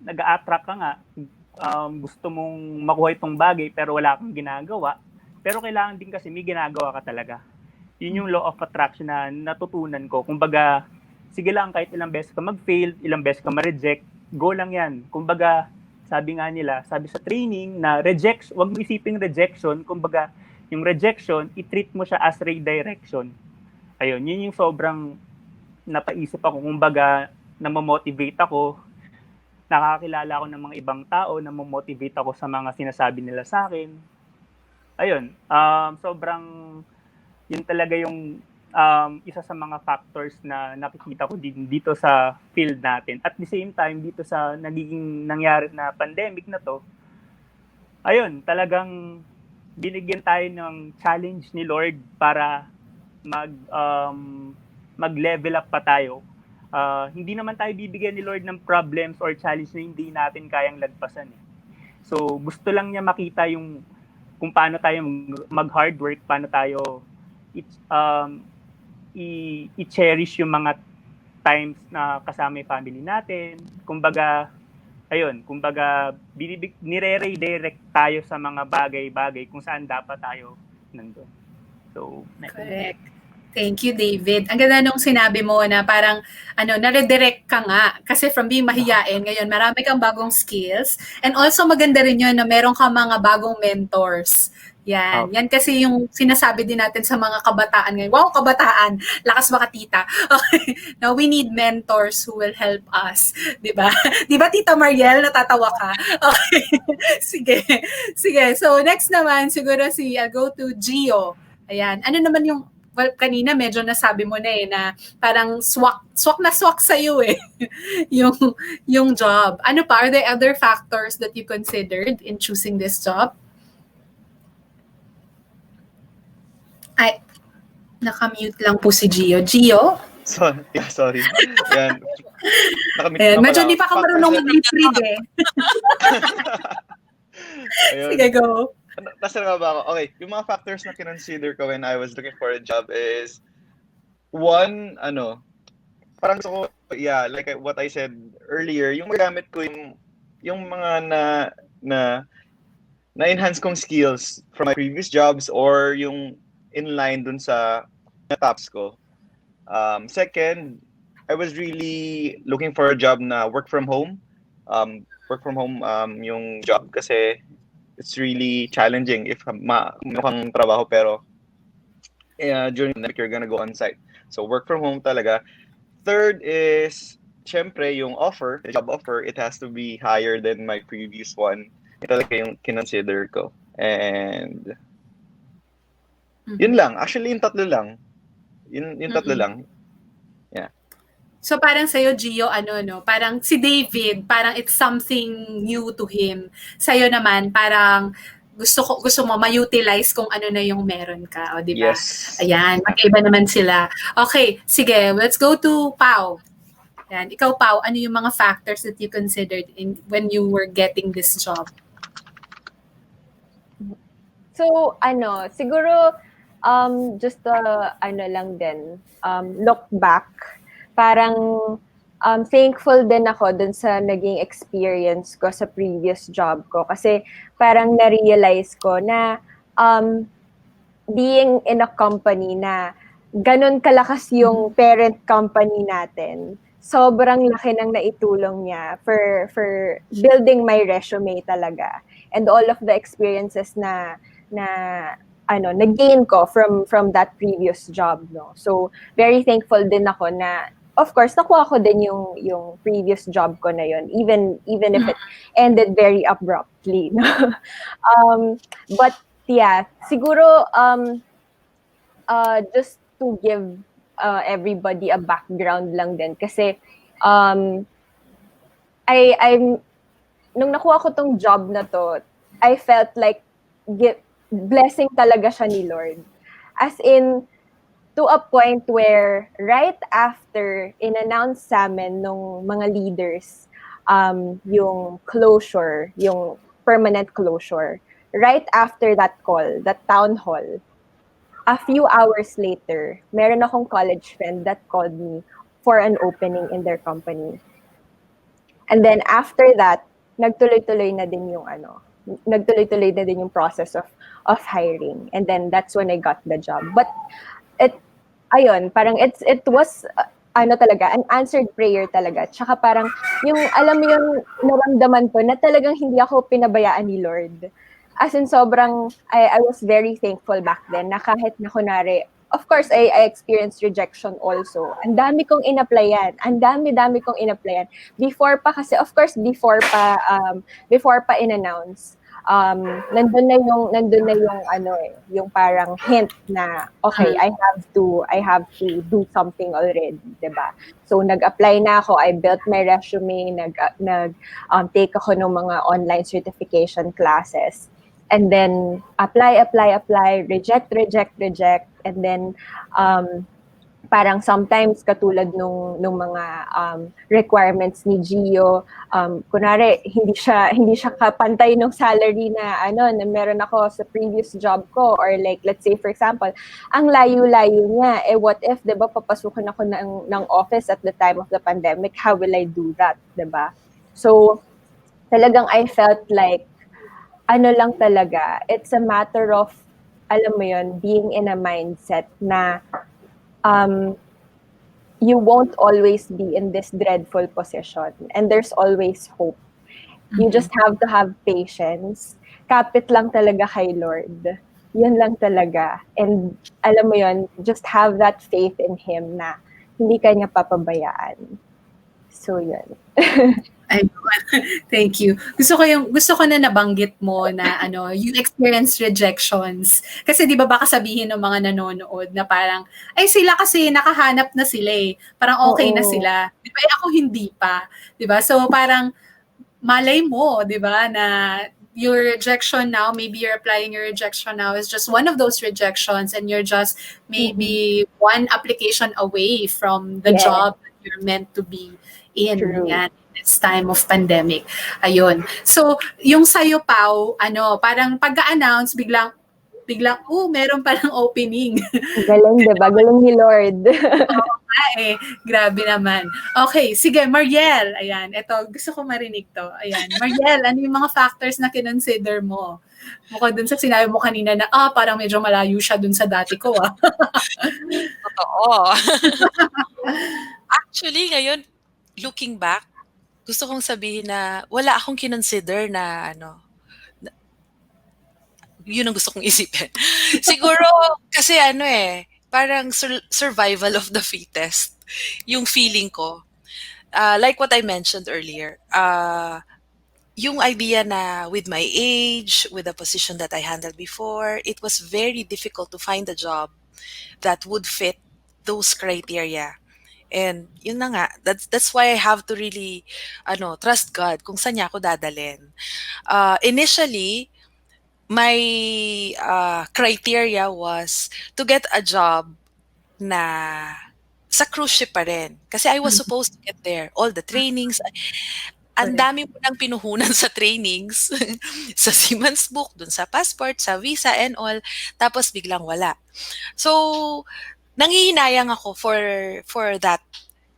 nag-a-attract ka nga, gusto mong makuha itong bagay pero wala kang ginagawa. Pero kailangan din kasi may ginagawa ka talaga. Yun yung law of attraction na natutunan ko. Kumbaga, sige lang, kahit ilang beses ka mag-fail, ilang beses ka ma-reject, go lang yan. Kumbaga, sabi sa training na wag mo isiping rejection, kumbaga, yung rejection, i-treat mo siya as redirection. Ayun, yun yung sobrang napaisip ako. Kumbaga, na-motivate ako, nakakilala ako ng mga ibang tao, na-motivate ako sa mga sinasabi nila sa akin. Ayun, sobrang yun talaga yung isa sa mga factors na nakikita ko dito sa field natin. At the same time, dito sa nangyari na pandemic na to, ayun, talagang binigyan tayo ng challenge ni Lord para mag-level up pa tayo. Hindi naman tayo bibigyan ni Lord ng problems or challenge na hindi natin kayang lagpasan. So, gusto lang niya makita yung kung paano tayo mag-hard work, paano tayo i-cherish yung mga times na kasama yung family natin. Kumbaga, nire-redirect tayo sa mga bagay-bagay kung saan dapat tayo nandun. So, correct. Thank you, David. Ang ganda nung sinabi mo na parang na-redirect ka nga. Kasi from being mahiyain, ngayon marami kang bagong skills. And also maganda rin yun na meron kang mga bagong mentors. Yan. Yan kasi yung sinasabi din natin sa mga kabataan ngayon. Wow, kabataan! Lakas makatita. Okay. Now, we need mentors who will help us. Diba? Diba, Tita Mariel? Natatawa ka? Okay. Sige. So, next naman, siguro I'll go to Gio. Ayan. Ano naman yung kanina medyo nasabi mo na na parang swak sa iyo yung job. Ano pa, are there other factors that you considered in choosing this job? Ay, naka-mute lang po si Gio. Gio? Sorry. Yan. Ayan, medyo hindi pa ka marunong mag-read Sige, go. Nasa nga ba ako? Okay, yung mga factors na kinonsider ko when I was looking for a job is one, parang gusto ko, like what I said earlier, yung magamit ko yung mga na-enhance kong skills from my previous jobs or yung in line dun sa tops ko. Second, I was really looking for a job na work from home. Yung job kasi it's really challenging if kang trabaho pero during the week you're gonna go on site. So work from home talaga. Third is syempre yung the job offer, it has to be higher than my previous one. Ito talaga yung kinonsider ko. And yun lang. Actually, yung tatlo lang. Yung tatlo lang. Yeah. So parang sa'yo, Gio, parang si David, parang it's something new to him. Sa'yo naman, parang gusto mo ma-utilize kung ano na yung meron ka, o di ba? Yes. Ayan, magkaiba naman sila. Okay, sige, let's go to Pau. Ayan, ikaw, Pau, ano yung mga factors that you considered when you were getting this job? So, siguro, just lang din, look back, parang thankful din ako dun sa naging experience ko sa previous job ko kasi parang na-realize ko na being in a company na ganun kalakas yung parent company natin, sobrang laki ng naitulong niya for building my resume talaga and all of the experiences na nag-gain ko from that previous job, no. So very thankful din ako na of course nakuha ko din yung previous job ko na yon even if it ended very abruptly, no. But yeah, siguro just to give everybody a background lang din kasi I'm nung nakuha ko tong job na to, I felt like blessing talaga siya ni Lord. As in, to a point where right after in-announce sa amin nung mga leaders yung closure, yung permanent closure, right after that call, that town hall, a few hours later, meron akong college friend that called me for an opening in their company. And then after that, nagtuloy-tuloy na din yung process of hiring. And then that's when I got the job. But it was talaga, an answered prayer talaga. Tsaka parang yung alam mo yung naramdaman ko na talagang hindi ako pinabayaan ni Lord. As in sobrang I was very thankful back then na kahit na kunwari, of course I experienced rejection also. Ang dami kong in-applyan. Kong in-applyan. Before pa kasi, of course before pa in-announce. Nandun na yung yung parang hint na okay, I have to do something already, 'di ba? So nag-apply na ako, I built my resume, take ako ng mga online certification classes. and then apply, reject, and then parang sometimes katulad nung mga requirements ni Gio, kunwari hindi siya kapantay ng salary na meron ako sa previous job ko, or like let's say for example, ang layo-layo niya, what if 'di ba papasukin ako ng office at the time of the pandemic, how will I do that, 'di ba? So talagang I felt like lang talaga, it's a matter of, alam mo yun, being in a mindset na you won't always be in this dreadful position, and there's always hope. You just have to have patience. Kapit lang talaga kay Lord. Yun lang talaga. And alam mo yun, just have that faith in Him na hindi ka niya papabayaan. So yun. Thank you. Gusto ko na nabanggit mo na you experience rejections. Kasi 'di ba baka sabihin ng mga nanonood na parang ay sila kasi nakahanap na sila eh. Parang okay na sila. 'Di ba ako hindi pa, 'di ba? So parang malay mo, 'di ba, na your rejection now, maybe you're applying your rejection now is just one of those rejections, and you're just maybe one application away from the job that you're meant to be in. True. Yan, this time of pandemic. Ayun. So, yung sa'yo, Pau, parang pagka-announce, biglang, meron palang opening. Galing, diba? Galing ni Lord. Grabe naman. Okay, sige, Mariel. Ayan, eto, gusto ko marinig to. Ayan, Mariel, ano yung mga factors na kinonsider mo? Mukha dun sa sinabi mo kanina na, parang medyo malayo siya dun sa dati ko, Totoo. Actually, ngayon, looking back, gusto kong sabihin na wala akong kinonsider na yun ang gusto kong isipin. Siguro, kasi parang survival of the fittest, yung feeling ko. Like what I mentioned earlier, yung idea na with my age, with the position that I handled before, it was very difficult to find a job that would fit those criteria. And yun na nga, that's why I have to really trust God kung saan niya ako dadalhin. Initially, my criteria was to get a job na sa cruise ship pa rin. Kasi I was supposed to get there. All the trainings. Ang dami mo nang pinuhunan sa trainings. Sa Siemens book, dun sa passport, sa visa and all. Tapos biglang wala. So, nangihinayang ako for that.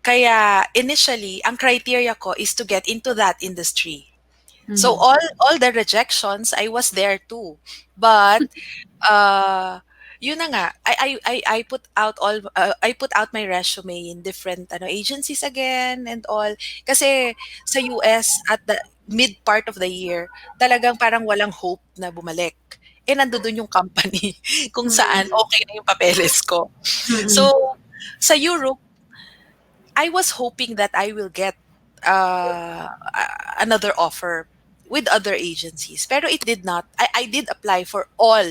Kaya initially, ang criteria ko is to get into that industry. So all the rejections, I was there too. But yun na nga, I put out my resume in different agencies again and all. Kasi sa US at the mid part of the year, talagang parang walang hope na bumalik. Nandoon yung company kung saan okay na yung papeles ko. So, sa Europe, I was hoping that I will get another offer with other agencies. Pero it did not. I did apply for all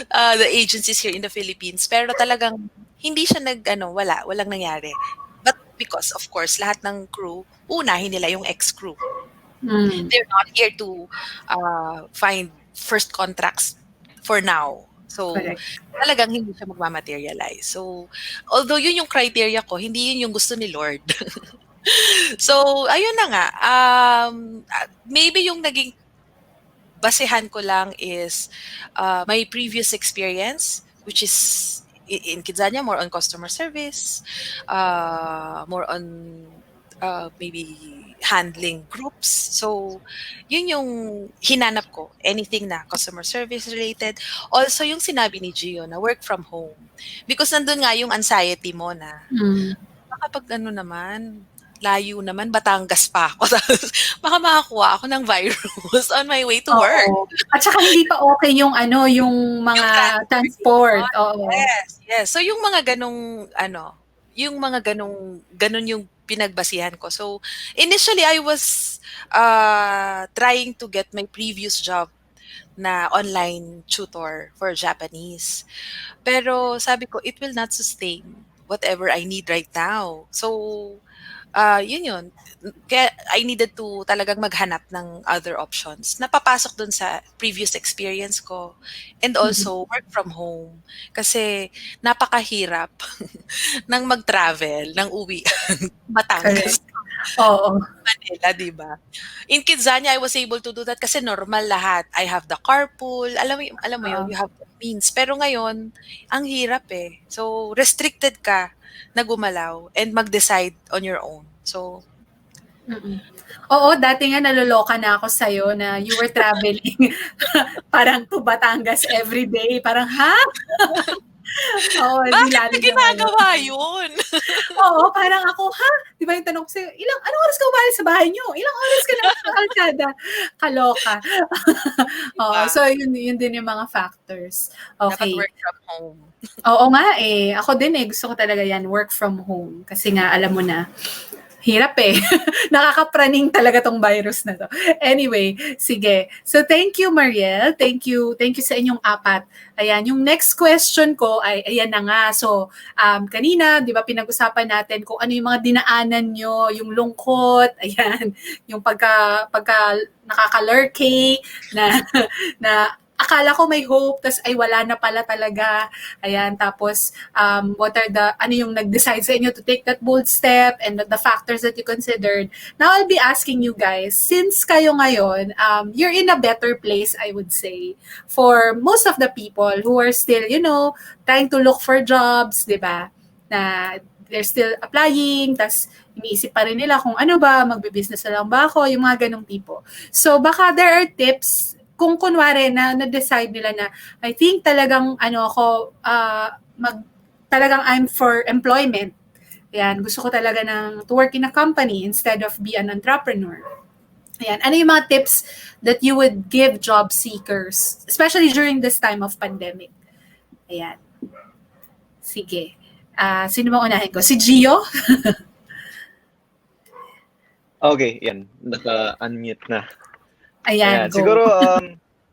the agencies here in the Philippines. Pero talagang hindi siya walang nangyari. But because, of course, lahat ng crew, unahin nila yung ex-crew. They're not here to find first contracts for now. So, talagang hindi siya magmamaterialize. So, although yun yung criteria ko, hindi yun yung gusto ni Lord. So, ayun na nga. Maybe yung naging basehan ko lang is my previous experience, which is in Kidzania, more on customer service, more on maybe handling groups. So, yun yung hinanap ko. Anything na customer service related. Also, yung sinabi ni Gio na work from home. Because nandun nga yung anxiety mo na kapag naman, layo naman, Batangas pa ako. Baka makakuha ako ng virus on my way to work. At saka hindi pa okay yung yung mga transport. Yes. So yung mga ganong ganon yung pinagbasihan ko. So initially I was trying to get my previous job na online tutor for Japanese. Pero sabi ko, it will not sustain whatever I need right now. So yun. Kaya I needed to talagang maghanap ng other options na papasok dun sa previous experience ko. And also, work from home. Kasi napakahirap ng mag-travel, ng uwi, Correct. Batangas, Oo. Manila, di ba? In Kidzania, I was able to do that kasi normal lahat. I have the carpool. Alam mo yun, Oo. you have the means. Pero ngayon, ang hirap eh. So, restricted ka na gumalaw and mag-decide on your own. So, Mm. Oo, dati nga naloloka na ako sa'yo na you were traveling parang to Batangas every day. Parang, ha? Oo, di bakit lalo mo na ngayon. ginagawa yun? Oo, parang ako, ha? Di ba yung tanong ko sa'yo, anong oras ka umalis sa bahay nyo? Ilang oras ka na sa kalsada? Kaloka. Oo, Diba? so yun din yung mga factors. Dapat Okay. work from home. Oo nga eh. Ako din eh. Gusto ko talaga yan, work from home. Kasi nga, alam mo na, hirap eh. Nakakapraning talaga tong virus na to. Anyway, sige. So thank you, Mariel. Thank you. Thank you sa inyong apat. Ayan, yung next question ko ay, ayan na nga. So, kanina, di ba, pinag-usapan natin kung ano yung mga dinaanan nyo, yung lungkot, ayan, yung pagka nakaka-lurky, na akala ko may hope, tas ay wala na pala talaga. Ayan, tapos what are ano yung nag-decide sa inyo to take that bold step and the factors that you considered. Now, I'll be asking you guys, since kayo ngayon, you're in a better place, I would say, for most of the people who are still, trying to look for jobs, di ba? Na they're still applying, tas iniisip pa rin nila kung ano ba, magbe-business na lang ba ako, yung mga ganong tipo. So, baka there are tips kung kunwari na-decide nila na I think talagang talagang I'm for employment. Yan, gusto ko talaga to work in a company instead of be an entrepreneur. Ayan, ano yung mga tips that you would give job seekers, especially during this time of pandemic? Ayan. Sige. Sino bang unahin ko? Si Gio? Okay, yan. Naka-unmute na. Ayan, go. Siguro,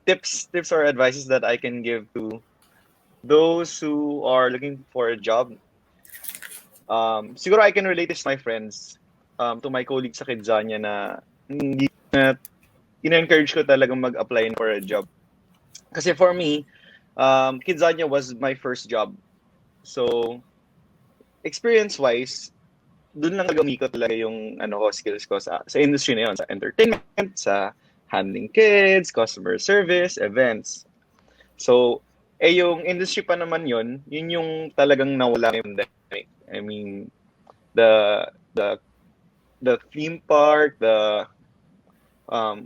tips or advices that I can give to those who are looking for a job. Siguro I can relate this to my friends, to my colleagues sa Kidzania na ina-encourage ko talagang mag-apply for a job. Kasi for me, Kidzania was my first job. So, experience-wise, doon lang nag-umikot talaga yung skills ko sa industry na yun, sa entertainment, sa handling kids, customer service, events. So, yung industry pa naman yun yung talagang nawala ng pandemic. I mean, the theme park, ano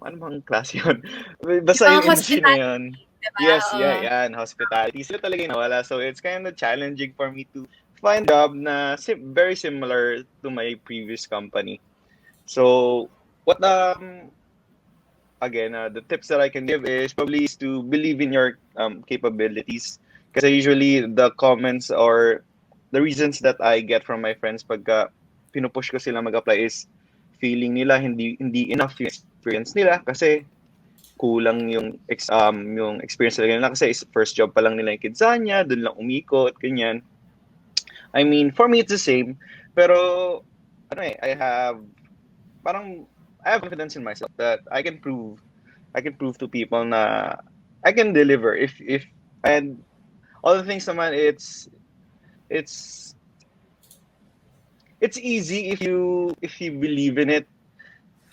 bang klase yun? Basta yung industry na yun. Diba? Yes, yan, hospitality. Sila talaga yung nawala. So, it's kind of challenging for me to find a job na very similar to my previous company. So, what again, the tips that I can give is probably to believe in your capabilities. Kasi usually the comments or the reasons that I get from my friends pagka pinupush ko sila mag-apply is feeling nila hindi enough yung experience nila kasi kulang yung experience nila kasi first job pa lang nila yung Kidzania, dun lang umikot, ganyan. I mean, for me, it's the same. Pero, I have confidence in myself that I can prove to people na I can deliver and all the things naman it's easy if you believe in it.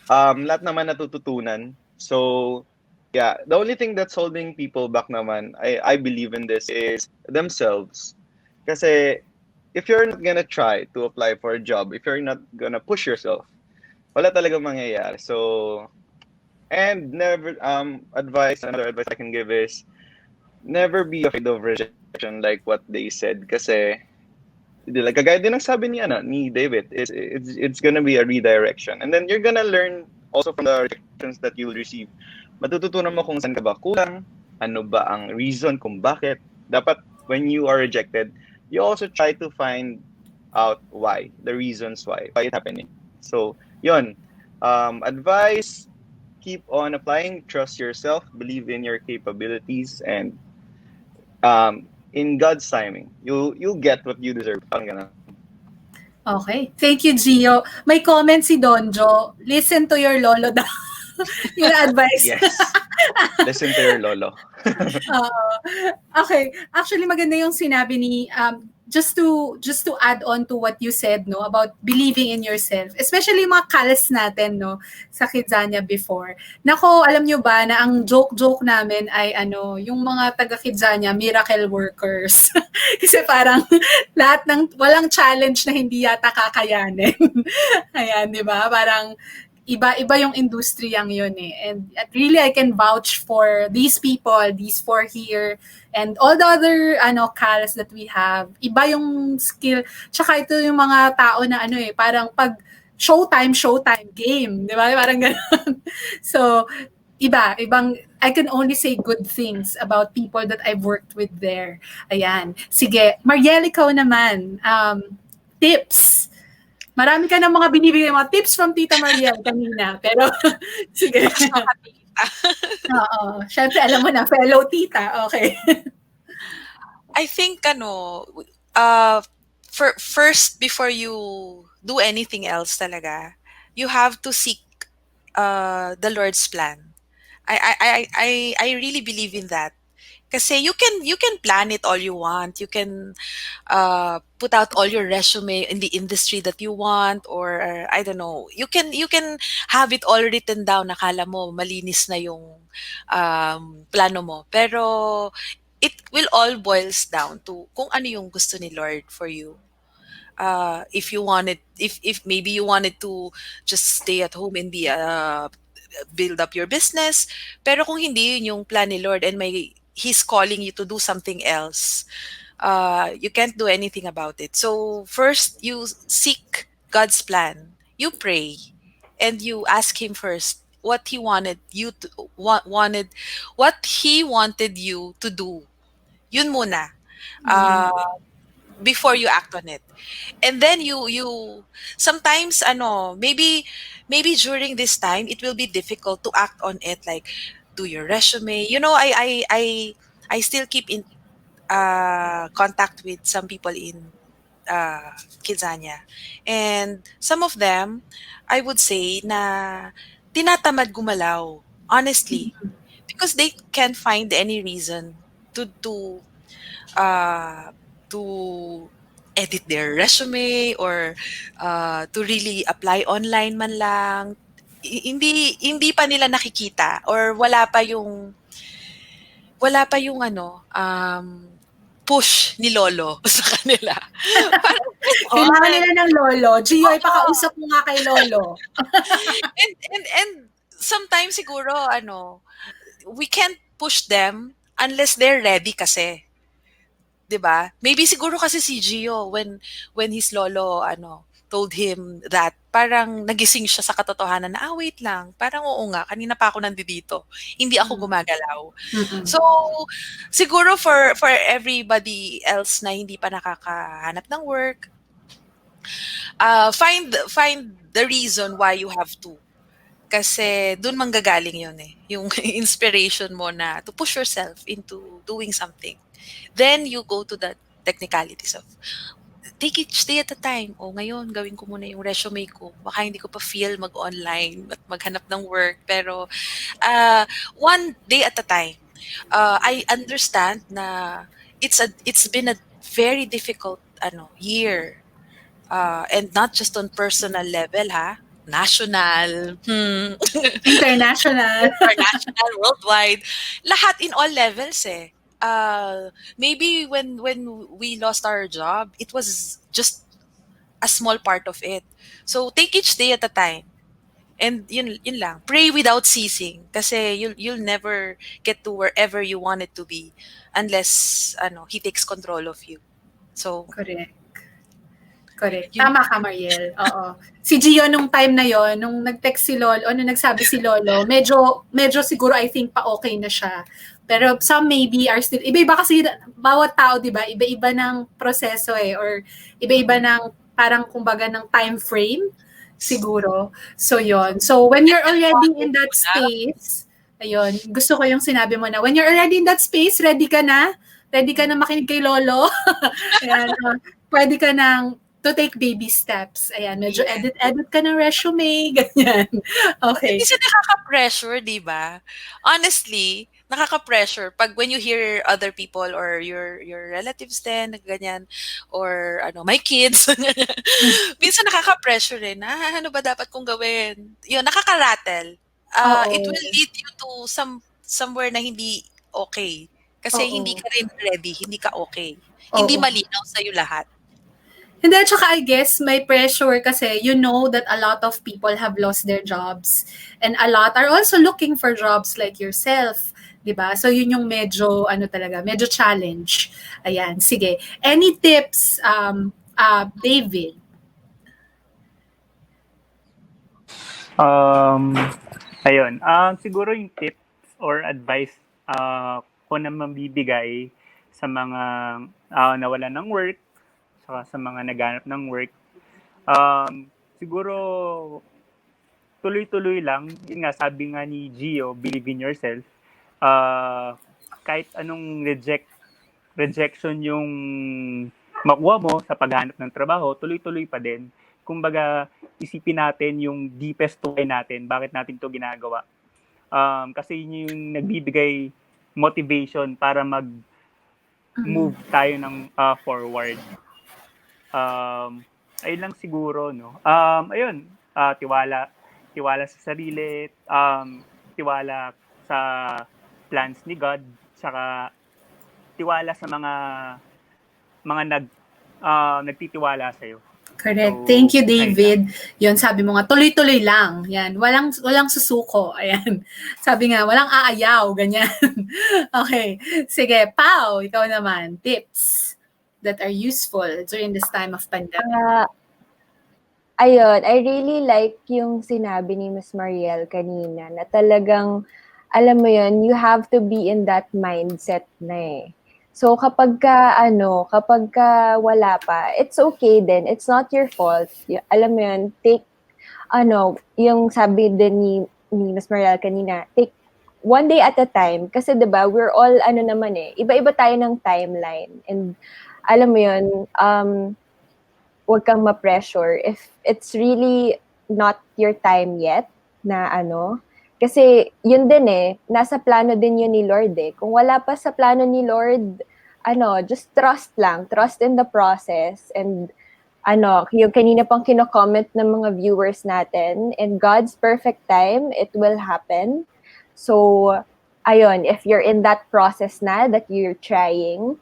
Lahat naman natututunan. So, yeah, the only thing that's holding people back naman, I believe in this, is themselves. Kasi if you're not gonna try to apply for a job, if you're not gonna push yourself, wala talagang mangyayari. So, and never, another advice I can give is, never be afraid of rejection like what they said. Kasi, like, kagaya din ang sabi ni David, it's gonna be a redirection. And then you're gonna learn also from the rejections that you'll receive. Matututunan mo kung saan ka ba kulang, ano ba ang reason kung bakit. Dapat, when you are rejected, you also try to find out why, the reasons why it's happening. So, yun. Advice, keep on applying, trust yourself, believe in your capabilities, and in God's timing, you'll get what you deserve. Parang ganun. Okay. Thank you, Gio. May comment si Donjo. Listen to your lolo daw. Yung advice. Yes. Listen to your lolo. Oo. Okay. Actually, maganda yung sinabi ni just to add on to what you said no about believing in yourself, especially yung mga kalas natin no sa Kidzania before. Nako, alam nyo ba na ang joke namin ay yung mga taga Kidzania miracle workers. Kasi parang lahat ng walang challenge na hindi yata kakayanin. Ayan, 'di ba? Parang iba yung industriyang yun eh. And really, I can vouch for these people, these four here, and all the other cals that we have. Iba yung skill. Tsaka ito yung mga tao na parang pag showtime game. Di ba? Parang ganun. So, ibang, I can only say good things about people that I've worked with there. Ayan. Sige, Mariel, ikaw naman. Tips. Marami ka ng mga binibigay mga tips from Tita Mariel kanina. Pero, sige. Oo. Siyempre, alam mo na, fellow tita. Okay. I think first before you do anything else talaga, you have to seek the Lord's plan. I really believe in that. Kasi you can plan it all you want. You can put out all your resume in the industry that you want, or I don't know. You can have it all written down. Nakala mo malinis na yung plano mo. Pero it will all boils down to kung ano yung gusto ni Lord for you. If you wanted, if maybe you wanted to just stay at home and be build up your business, pero kung hindi yun yung plan ni Lord and He's calling you to do something else, you can't do anything about it. So first, you seek God's plan. You pray, and you ask Him first what He wanted you to what He wanted you to do. Yun muna. Before you act on it, and then you sometimes maybe during this time it will be difficult to act on it, like do your resume. I still keep in contact with some people in Kidzania, and some of them I would say na tinatamad gumalaw, honestly, because they can't find any reason uh, to edit their resume, or to really apply online man lang. Hindi pa nila nakikita, or wala pa yung push ni lolo sa kanila. Parang Kailangan nila ng lolo. Gio, ipakausap mo nga kay lolo. and sometimes siguro we can't push them unless they're ready kasi. 'Di ba? Maybe siguro kasi si Gio, when his lolo told him that, parang nagising siya sa katotohanan na wait lang, parang oo nga, kanina pa ako nandito, hindi ako gumagalaw. So siguro for everybody else na hindi pa nakakahanap ng work, find the reason why you have to. Kasi doon manggagaling yun eh. Yung inspiration mo na to push yourself into doing something. Then you go to the technicalities of take each day at a time. O ngayon, gawin ko muna yung resume ko. Baka hindi ko pa feel mag-online at maghanap ng work. Pero one day at a time. I understand na it's been a very difficult year. And not just on personal level, national, International. worldwide, lahat in all levels eh. Maybe when we lost our job, it was just a small part of it. So take each day at a time. And yun lang. Pray without ceasing. Kasi you'll never get to wherever you want it to be unless He takes control of you. So Correct. Tama ka, Mariel. Oo. Si Gio nung time na yon, nung nag-text si Lolo, nung nagsabi si Lolo, medyo siguro I think pa okay na siya. Pero some maybe are still, iba-iba kasi bawat tao, di ba? Iba-iba ng proseso eh, or iba-iba ng parang kumbaga ng time frame siguro. So yon. So when you're already in that space, ayun, gusto ko yung sinabi mo na when you're already in that space, ready ka na makinig kay Lolo. Ayan, pwede ka nang to take baby steps. Ayan, medyo Yeah. edit ka ng resume, ganyan. Okay. Hindi siya nakaka-pressure, di ba? Honestly, nakaka-pressure pag when you hear other people or your relatives din, ganyan, or my kids. Minsan nakaka-pressure rin. Ano ba dapat kong gawin? Yun, nakaka-rattle. It Oo. will lead you to somewhere na hindi okay. Kasi Oo. hindi ka rin ready, hindi ka okay. Hindi Oo. malinaw sa'yo lahat. And then, tsaka I guess, may pressure kasi you know that a lot of people have lost their jobs. And a lot are also looking for jobs like yourself. Diba? So, yun yung medyo, medyo challenge. Ayan, sige. Any tips, David? Ayun. Siguro yung tips or advice ko na mabibigay sa mga nawalan ng work, saka sa mga naghanap ng work, siguro tuloy-tuloy lang. Yun nga, sabi nga ni Gio, believe in yourself. Kahit anong rejection yung makuha mo sa paghanap ng trabaho, tuloy-tuloy pa din. Kumbaga, isipin natin yung deepest why natin, bakit natin to ginagawa. Kasi yun yung nagbibigay motivation para mag-move tayo ng forward. Ayun lang siguro, no? Ayun, tiwala sa sarili, tiwala sa plans ni God, saka tiwala sa mga nagtitiwala sa'yo. Correct. So, Thank you, David. Yun, sabi mo nga, tuloy-tuloy lang. Yan, walang susuko. Ayan. Sabi nga, walang aayaw. Ganyan. Okay. Sige, Pau, ikaw naman. Tips that are useful during this time of pandemic. Ayun, I really like yung sinabi ni Miss Mariel kanina na talagang, alam mo yun, you have to be in that mindset na eh. So kapag ka wala pa, it's okay din. It's not your fault. Alam mo yun, take, yung sabi din ni Miss Mariel kanina, take one day at a time. Kasi 'di ba, we're all naman eh, iba-iba tayo ng timeline. And alam mo yun, huwag kang ma-pressure if it's really not your time yet na kasi yun din eh, nasa plano din yun ni Lord eh. Kung wala pa sa plano ni Lord, just trust lang. Trust in the process. And yung kanina pang kino-comment ng mga viewers natin, in God's perfect time, it will happen. So, ayun, if you're in that process na that you're trying,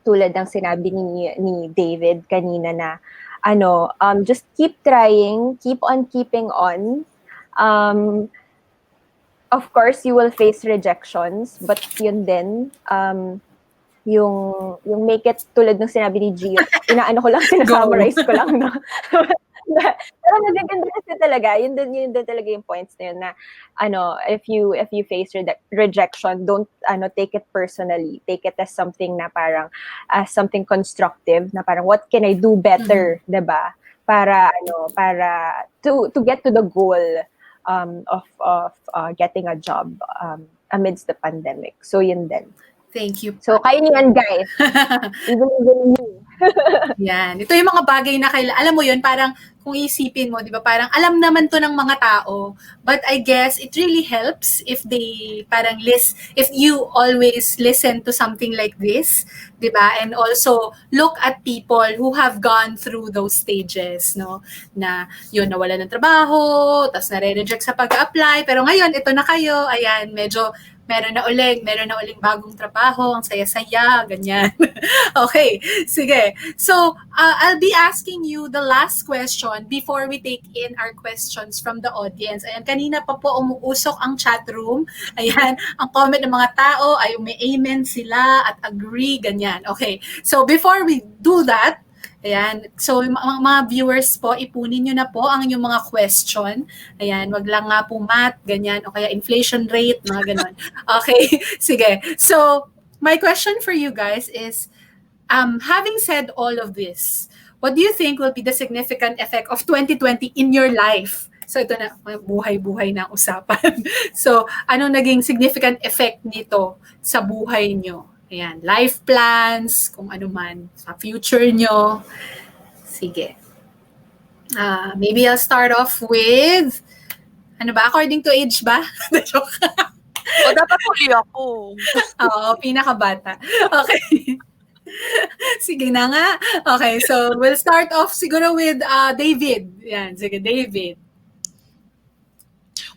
tulad ng sinabi ni David kanina na, just keep trying, keep on keeping on. Of course, you will face rejections, but yun din, yung make it, tulad ng sinabi ni Gio, sinasummarize ko lang, no? Pero magaganda kasi talaga, yun din talaga yung points na yun na, if you face rejection, don't, take it personally. Take it as something na parang, something constructive, na parang, what can I do better, diba? Para to get to the goal, of getting a job amidst the pandemic. So yun din. Thank you. So kayo niyan, guys. Even you. Yan. Ito yung mga bagay na alam mo yun, parang kung isipin mo, di ba, parang alam naman to ng mga tao, but I guess it really helps if they if you always listen to something like this, di ba, and also look at people who have gone through those stages, no, na yun, nawala ng trabaho, tapos nare-reject sa pag-apply, pero ngayon, ito na kayo, ayan, medyo meron na uling bagong trabaho, ang saya-saya, ganyan. Okay, sige. So, I'll be asking you the last question before we take in our questions from the audience. Ayan, kanina pa po umuusok ang chat room. Ayan, ang comment ng mga tao ay may amen sila at agree, ganyan. Okay, so before we do that, ayan, so mga viewers po, ipunin nyo na po ang inyong mga question. Ayan, wag lang nga po math, ganyan, o kaya inflation rate, mga ganon. Okay, sige. So, my question for you guys is, having said all of this, what do you think will be the significant effect of 2020 in your life? So, ito na, buhay-buhay na usapan. So, ano naging significant effect nito sa buhay nyo? Ayan, life plans, kung ano man, sa future nyo. Sige. Maybe I'll start off with, ano ba, according to age ba? Joke. O, dapat huli ako. Oo, pinakabata. Okay. Sige na nga. Okay, so we'll start off siguro with David. Yan, sige, David.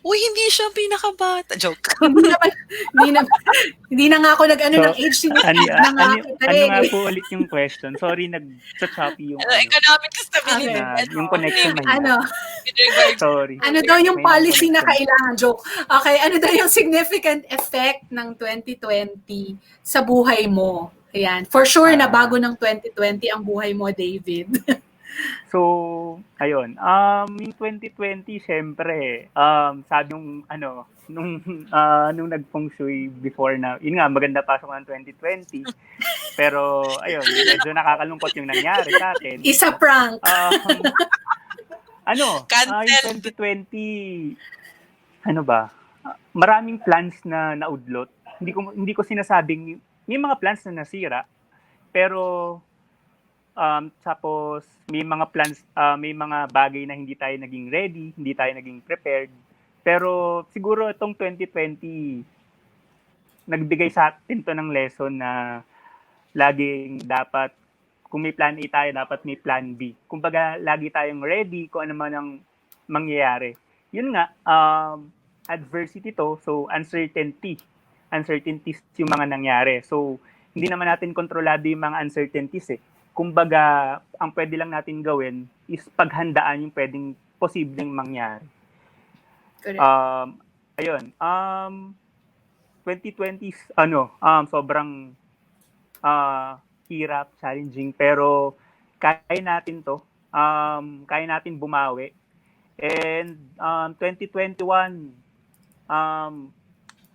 Uy, hindi siya pinakabata. Joke. Hindi naman, hindi na nga ako nag-ano ng age. Na nga kita ano nga eh. po ulit yung question? Sorry, nag-choppy yung Economic stability. Okay. yung connection na Ano? With regards Sorry. Ano daw yung May policy na connection. kailangan? Joke. Okay, ano daw yung significant effect ng 2020 sa buhay mo? Ayan. For sure na bago ng 2020 ang buhay mo, David. So, ayun. Yung 2020, syempre, sabi nung, nung nag-feng shui before na, yun nga, maganda pasok ng 2020. Pero, ayun, medyo nakakalungkot yung nangyari sa atin. Isa prank. Yung Cancelled. 2020, ano ba? Maraming plans na naudlot. Hindi ko sinasabing, may mga plans na nasira, pero tapos may mga plans, may mga bagay na hindi tayo naging ready, hindi tayo naging prepared. Pero siguro itong 2020 nagbigay sa atin to ng lesson na laging dapat, kung may plan A tayo, dapat may plan B. Kumbaga, lagi tayong ready kung ano man ang mangyayari. Yun nga, adversity to, so uncertainties yung mga nangyari. So, hindi naman natin kontrolado yung mga uncertainties eh. Kumbaga, ang pwede lang natin gawin is paghandaan yung pwedeng posibleng mangyari. Correct. Ayun. 2020 sobrang hirap, challenging, pero kaya natin to. Kaya natin bumawi. And 2021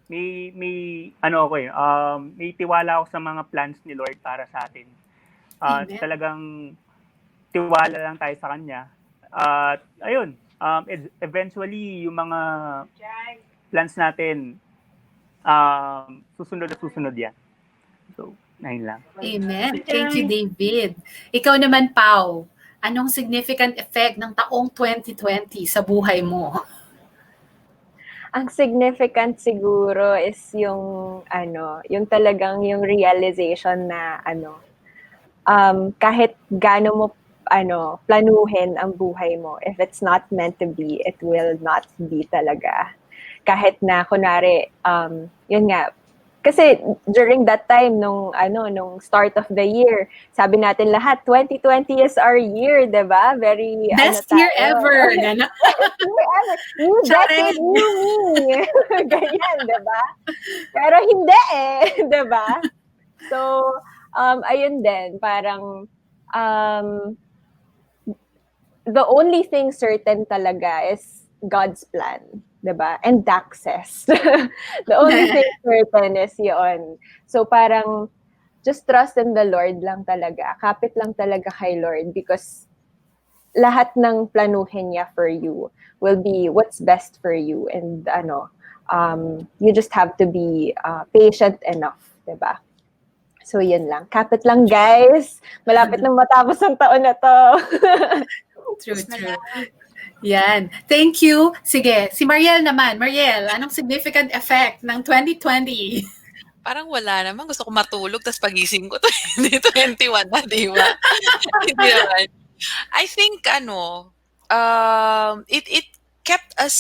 may tiwala ako sa mga plans ni Lord para sa atin. Talagang tiwala lang tayo sa Kanya. At ayun, eventually yung mga plans natin susunod yan. So, ayun lang. Amen. Thank you, David. Ikaw naman, Pau. Anong significant effect ng taong 2020 sa buhay mo? Ang significant siguro is yung talagang yung realization na kahit gaano mo planuhin ang buhay mo, if it's not meant to be, it will not be talaga. Kahit na kunwari yun nga, kasi during that time nung start of the year, sabi natin lahat 2020 is our year, 'di ba? Very best year ever. Best year ever. New decade, new me. Ganyan, 'di ba? Pero hindi 'di ba? So, ayun din, parang the only thing certain talaga is God's plan, 'di ba? And access. The only thing certain is 'yon. So parang just trust in the Lord lang talaga. Kapit lang talaga kay Lord because lahat ng planuhin niya for you will be what's best for you, and you just have to be patient enough, 'di ba? So yun lang. Kapit lang, guys. Malapit nang matapos ang taon na to. True. Yan. Thank you. Sige, si Mariel naman. Mariel, anong significant effect ng 2020? Parang wala naman. Gusto ko matulog, tapos pagising ko, 2021 na, di ba? Hindi naman. I think, it kept us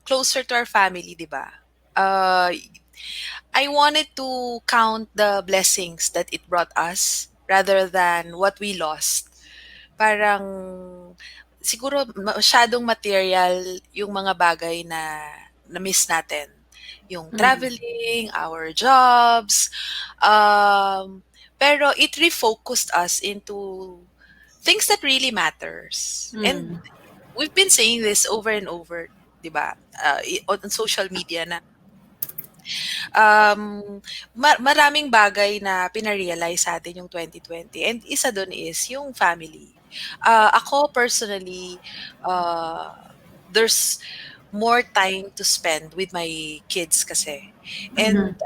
closer to our family, di ba? I wanted to count the blessings that it brought us rather than what we lost. Parang siguro masyadong material yung mga bagay na na-miss natin. Yung traveling, our jobs. Pero it refocused us into things that really matters. And we've been saying this over and over, di ba? On social media na maraming bagay na pinarealize sa atin yung 2020. And isa dun is yung family. Ako personally, there's more time to spend with my kids kasi. And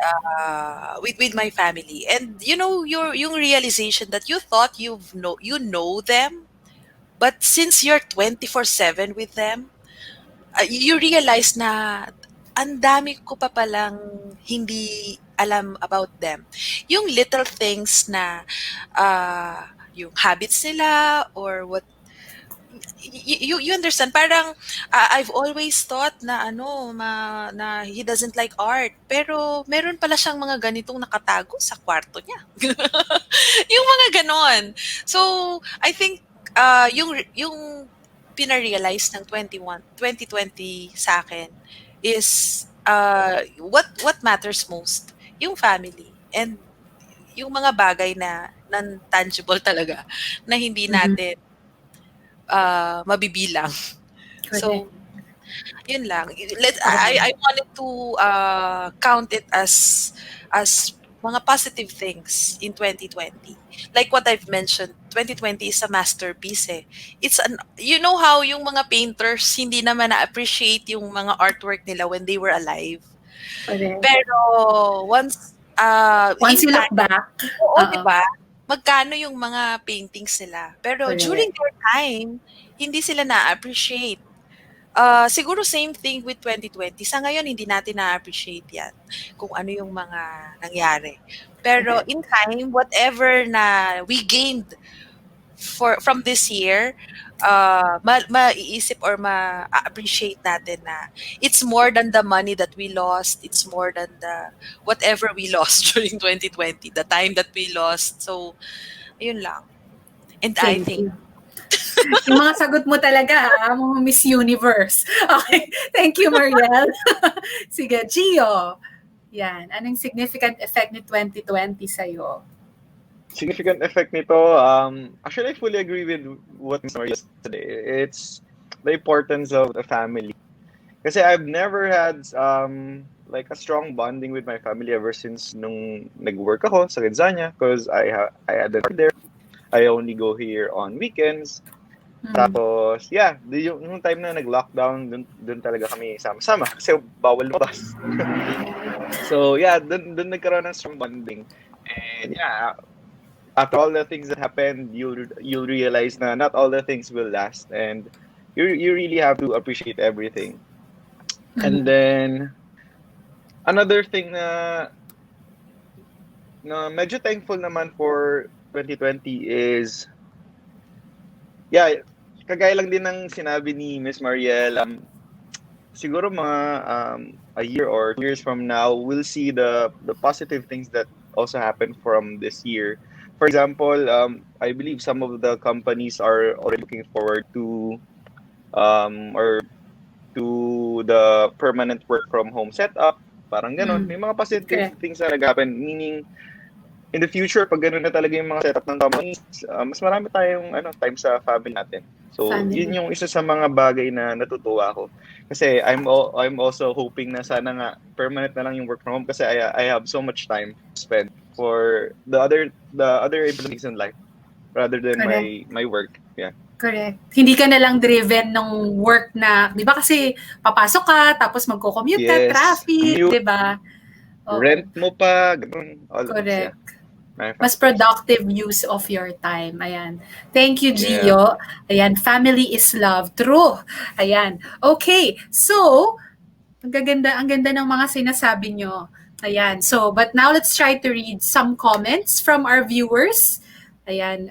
with my family. And yung realization that you thought you know them, But since you're 24/7 with them, you realize na ang dami ko pa palang hindi alam about them. Yung little things na yung habits nila or what you understand, parang I've always thought na na he doesn't like art, pero meron pala siyang mga ganitong nakatago sa kwarto niya. Yung mga ganon. So I think yung pina-realize ng 2020 sa akin is what matters most, yung family and yung mga bagay na non-tangible talaga na hindi natin mabibilang. So, yun lang. I wanted to count it as mga positive things in 2020. Like what I've mentioned, 2020 is a masterpiece eh. It's you know how yung mga painters hindi naman na-appreciate yung mga artwork nila when they were alive. Pero once you look back, oo, di ba? Magkano yung mga paintings nila. Pero during their time, hindi sila na-appreciate. Siguro same thing with 2020. Sa ngayon, hindi natin na-appreciate yan kung ano yung mga nangyari. Pero in time, whatever na we gained from this year, maiisip or ma-appreciate natin na it's more than the money that we lost. It's more than the whatever we lost during 2020, the time that we lost. So, ayun lang. And I think yung mga sagot mo talaga, mga Miss Universe. Okay. Thank you, Mariel. Sige, Gio. Yan. Anong significant effect ni 2020 sa'yo? Significant effect nito, actually I fully agree with what Mariel said today. It's the importance of the family. Kasi I've never had like a strong bonding with my family ever since nung nag-work ako sa Quezania because I had a work there. I only go here on weekends. Tapos, yeah, yung time na nag-lockdown, dun talaga kami sama-sama kasi bawal lumabas. So, yeah, dun nagkaroon ng strong bonding. And yeah, after all the things that happened, you'll realize na not all the things will last and you really have to appreciate everything. And then, another thing na medyo thankful naman for 2020 is, yeah, kagaya lang din ng sinabi ni Miss Mariel, siguro mga a year or 2 years from now, we'll see the positive things that also happened from this year. For example, I believe some of the companies are already looking forward to or to the permanent work from home setup. Parang ganon. May mga positive things na nag-happen. Meaning, in the future, pag gano'n na talaga yung mga setup ng companies, mas marami tayong time sa family natin. So, yun yung isa sa mga bagay na natutuwa ako. Kasi I'm also hoping na sana nga permanent na lang yung work from home kasi I have so much time to spend for the other things in life rather than my work. Yeah. Correct. Hindi ka na lang driven ng work na, di ba kasi papasok ka, tapos magko-commute ka, traffic, di ba? Rent mo pa, ganun. Correct. Mas productive use of your time. Ayan. Thank you, Gio. Ayan, family is love. True. Ayan. Okay. So, ang ganda ng mga sinasabi nyo. Ayan. So, but now let's try to read some comments from our viewers. Ayan.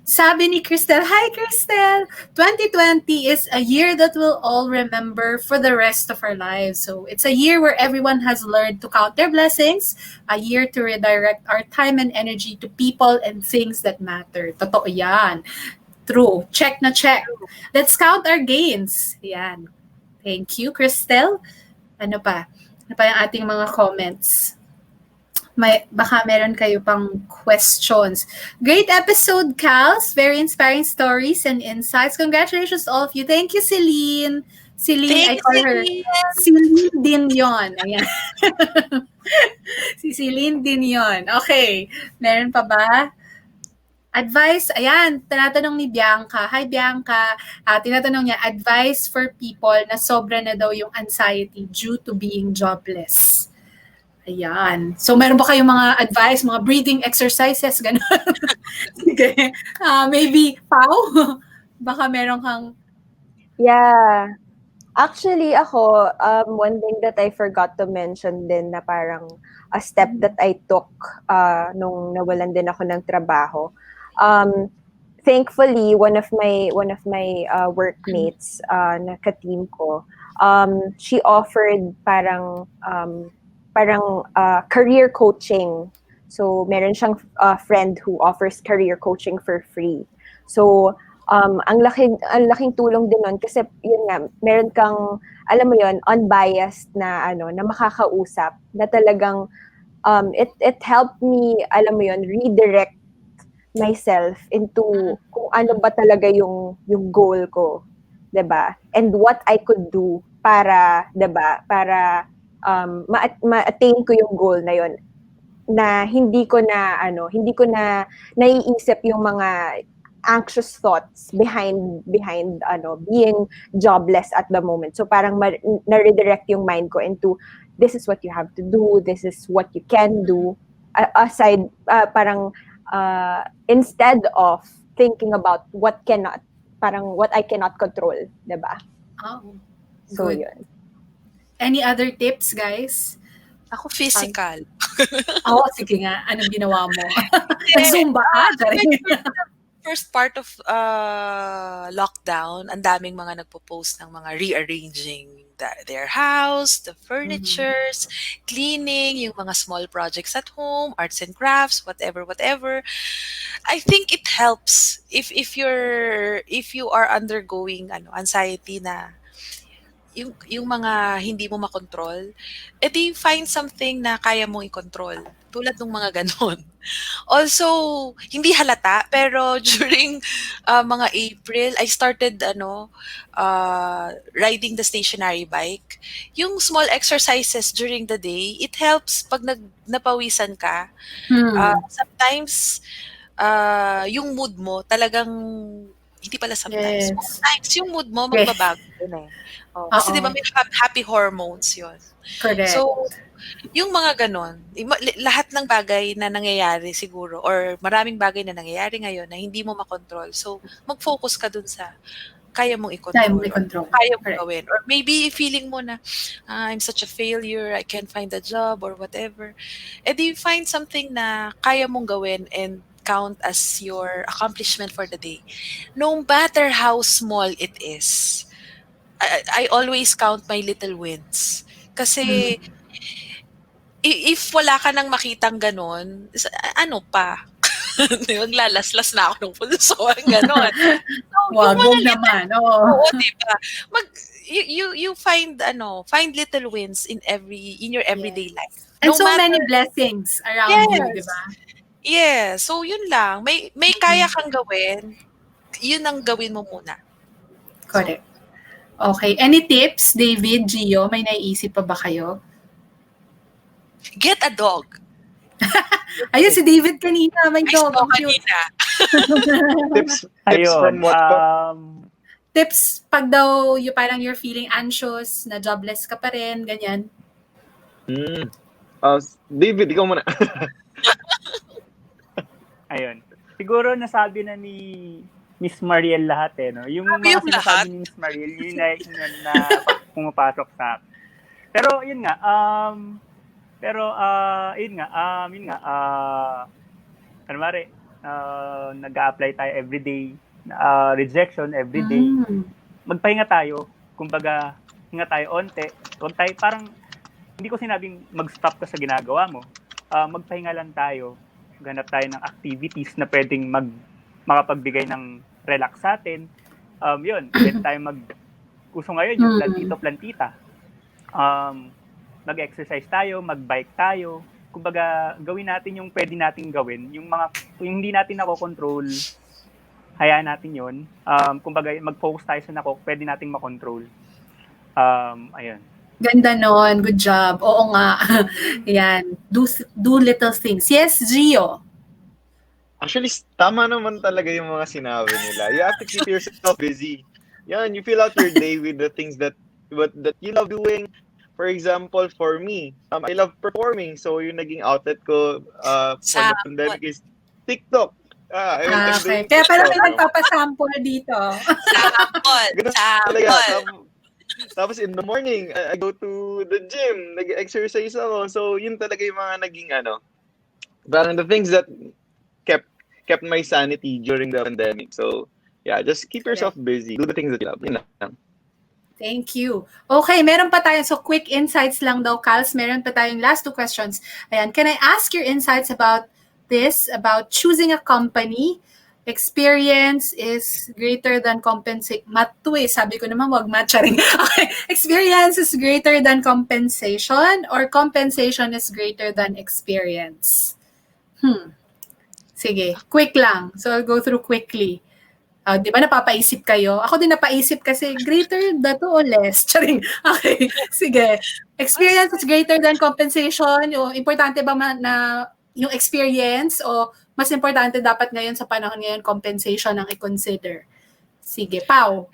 Sabi ni Cristel, hi Cristel! 2020 is a year that we'll all remember for the rest of our lives. So it's a year where everyone has learned to count their blessings, a year to redirect our time and energy to people and things that matter. Totoo yan. True. Check na check. Let's count our gains. Yan. Thank you, Cristel. Ano pa? Ano pa yung ating mga comments? Baka meron kayo pang questions. Great episode, Kals. Very inspiring stories and insights. Congratulations to all of you. Thank you, Celine. Celine, I call her Celine din yon. Ayan. Si Celine din yon. Okay. Meron pa ba? Advice, ayan, tinatanong ni Bianca. Hi, Bianca. Tinatanong niya, advice for people na sobra na daw yung anxiety due to being jobless. Ayan. So, meron ba kayong mga advice, mga breathing exercises, gano'n? Sige. Maybe, Pau? Baka meron kang... Yeah. Actually, ako, one thing that I forgot to mention din na parang a step that I took nung nawalan din ako ng trabaho. Thankfully, one of my workmates na ka-team ko, she offered parang career coaching. So, meron siyang friend who offers career coaching for free. So, ang laking tulong din nun kasi yun nga, meron kang, alam mo yun, unbiased na na makakausap na talagang it helped me, alam mo yun, redirect myself into kung ano ba talaga yung goal ko, 'di ba? And what I could do para, 'di ba, para ma-attain ko yung goal na yun, na hindi ko na naiisip yung mga anxious thoughts behind being jobless at the moment. So parang na-redirect yung mind ko into this is what you have to do, this is what you can do, aside parang instead of thinking about what I cannot control, 'di ba? Oh, So good. yun. Any other tips, guys? Ako physical. Sige nga. Anong ginawa mo? Hindi, Zumba ka? first part of lockdown, ang daming mga nagpo-post ng mga rearranging their house, the furnitures, cleaning, yung mga small projects at home, arts and crafts, whatever. I think it helps if you are undergoing anxiety na yung mga hindi mo makontrol, edi find something na kaya mong i-control. Tulad ng mga ganon. Also, hindi halata, pero during mga April, I started riding the stationary bike. Yung small exercises during the day, it helps pag napawisan ka. Sometimes, yung mood mo talagang, hindi pala sometimes, most times yung mood mo magbabago din eh. Kasi di ba may happy hormones yun. Correct. So, yung mga ganon, lahat ng bagay na nangyayari siguro, or maraming bagay na nangyayari ngayon na hindi mo makontrol. So, mag-focus ka dun sa kaya mong i-control. Kaya mong gawin. Or maybe feeling mo na, I'm such a failure, I can't find a job or whatever. And you find something na kaya mong gawin and count as your accomplishment for the day. No matter how small it is, I always count my little wins. Kasi, if wala ka nang makitang ganon, ano pa? Maglalaslas na ako ng pulso, ganon. So, wag naman. Oo, diba? You find little wins in your everyday life. And so many blessings around you, diba? Yeah, so yun lang. May kaya kang gawin, yun ang gawin mo muna. Correct. Okay. Any tips, David, Gio? May naiisip pa ba kayo? Get a dog. Ayun, si David kanina. May dog. Kanina. Tips from what? Tips pag daw parang you're feeling anxious, na jobless ka pa rin, ganyan. David, ikaw muna. Ayun. Siguro nasabi na ni Miss Mariel lahat no? Yung mga sinasabi ni Miss Mariel, yun na pumapasok sa akin. Pero yun nga, nag-a-apply tayo everyday, rejection everyday. Magpahinga tayo, kumbaga, hinga tayo onte. Huwag tayo, parang, hindi ko sinabing mag-stop ka sa ginagawa mo. Magpahinga lang tayo, ganap tayo ng activities na pwedeng makapagbigay ng relax sa atin. Yun, pwede tayo uso ngayon yung plantito-plantita. Mag-exercise tayo, mag-bike tayo. Kumbaga, gawin natin yung pwede nating gawin. Yung hindi natin nakokontrol, hayaan natin yun. Kumbaga, mag-focus tayo sa pwede nating makontrol. Ayun. Ganda nun. Good job. Oo nga. Ayan. Do little things. Yes, Gio? Actually, tama naman talaga yung mga sinabi nila. You have to keep yourself busy. Yan, you fill out your day with the things that you love doing. For example, for me, I love performing. So yung naging outlet ko for the pandemic is TikTok. I'm Okay. doing Kaya pala may ano. nagpapasample dito. Sample! Ganun talaga. Sample! Tapos in the morning, I go to the gym, nag-exercise ako. So, yun talaga yung mga naging parang the things that kept kept my sanity during the pandemic. So, yeah, just keep yourself Correct. busy. Do the things that you love. Yun lang. Thank you. Okay, meron pa tayo. So, quick insights lang daw, Kals. Meron pa tayong last two questions. Ayan, can I ask your insights about this, about choosing a company? Experience is greater than compensation. Mat to eh. Sabi ko naman, wag matcharing. Okay. Experience is greater than compensation or compensation is greater than experience? Sige, quick lang. So, I'll go through quickly. Di ba napapaisip kayo? Ako din napaisip kasi greater ba to o less? Charing. Okay, sige. Experience is greater than compensation. O, importante ba na yung experience o mas importante dapat ngayon sa panahon ngayon compensation ang i-consider? Sige, Pau.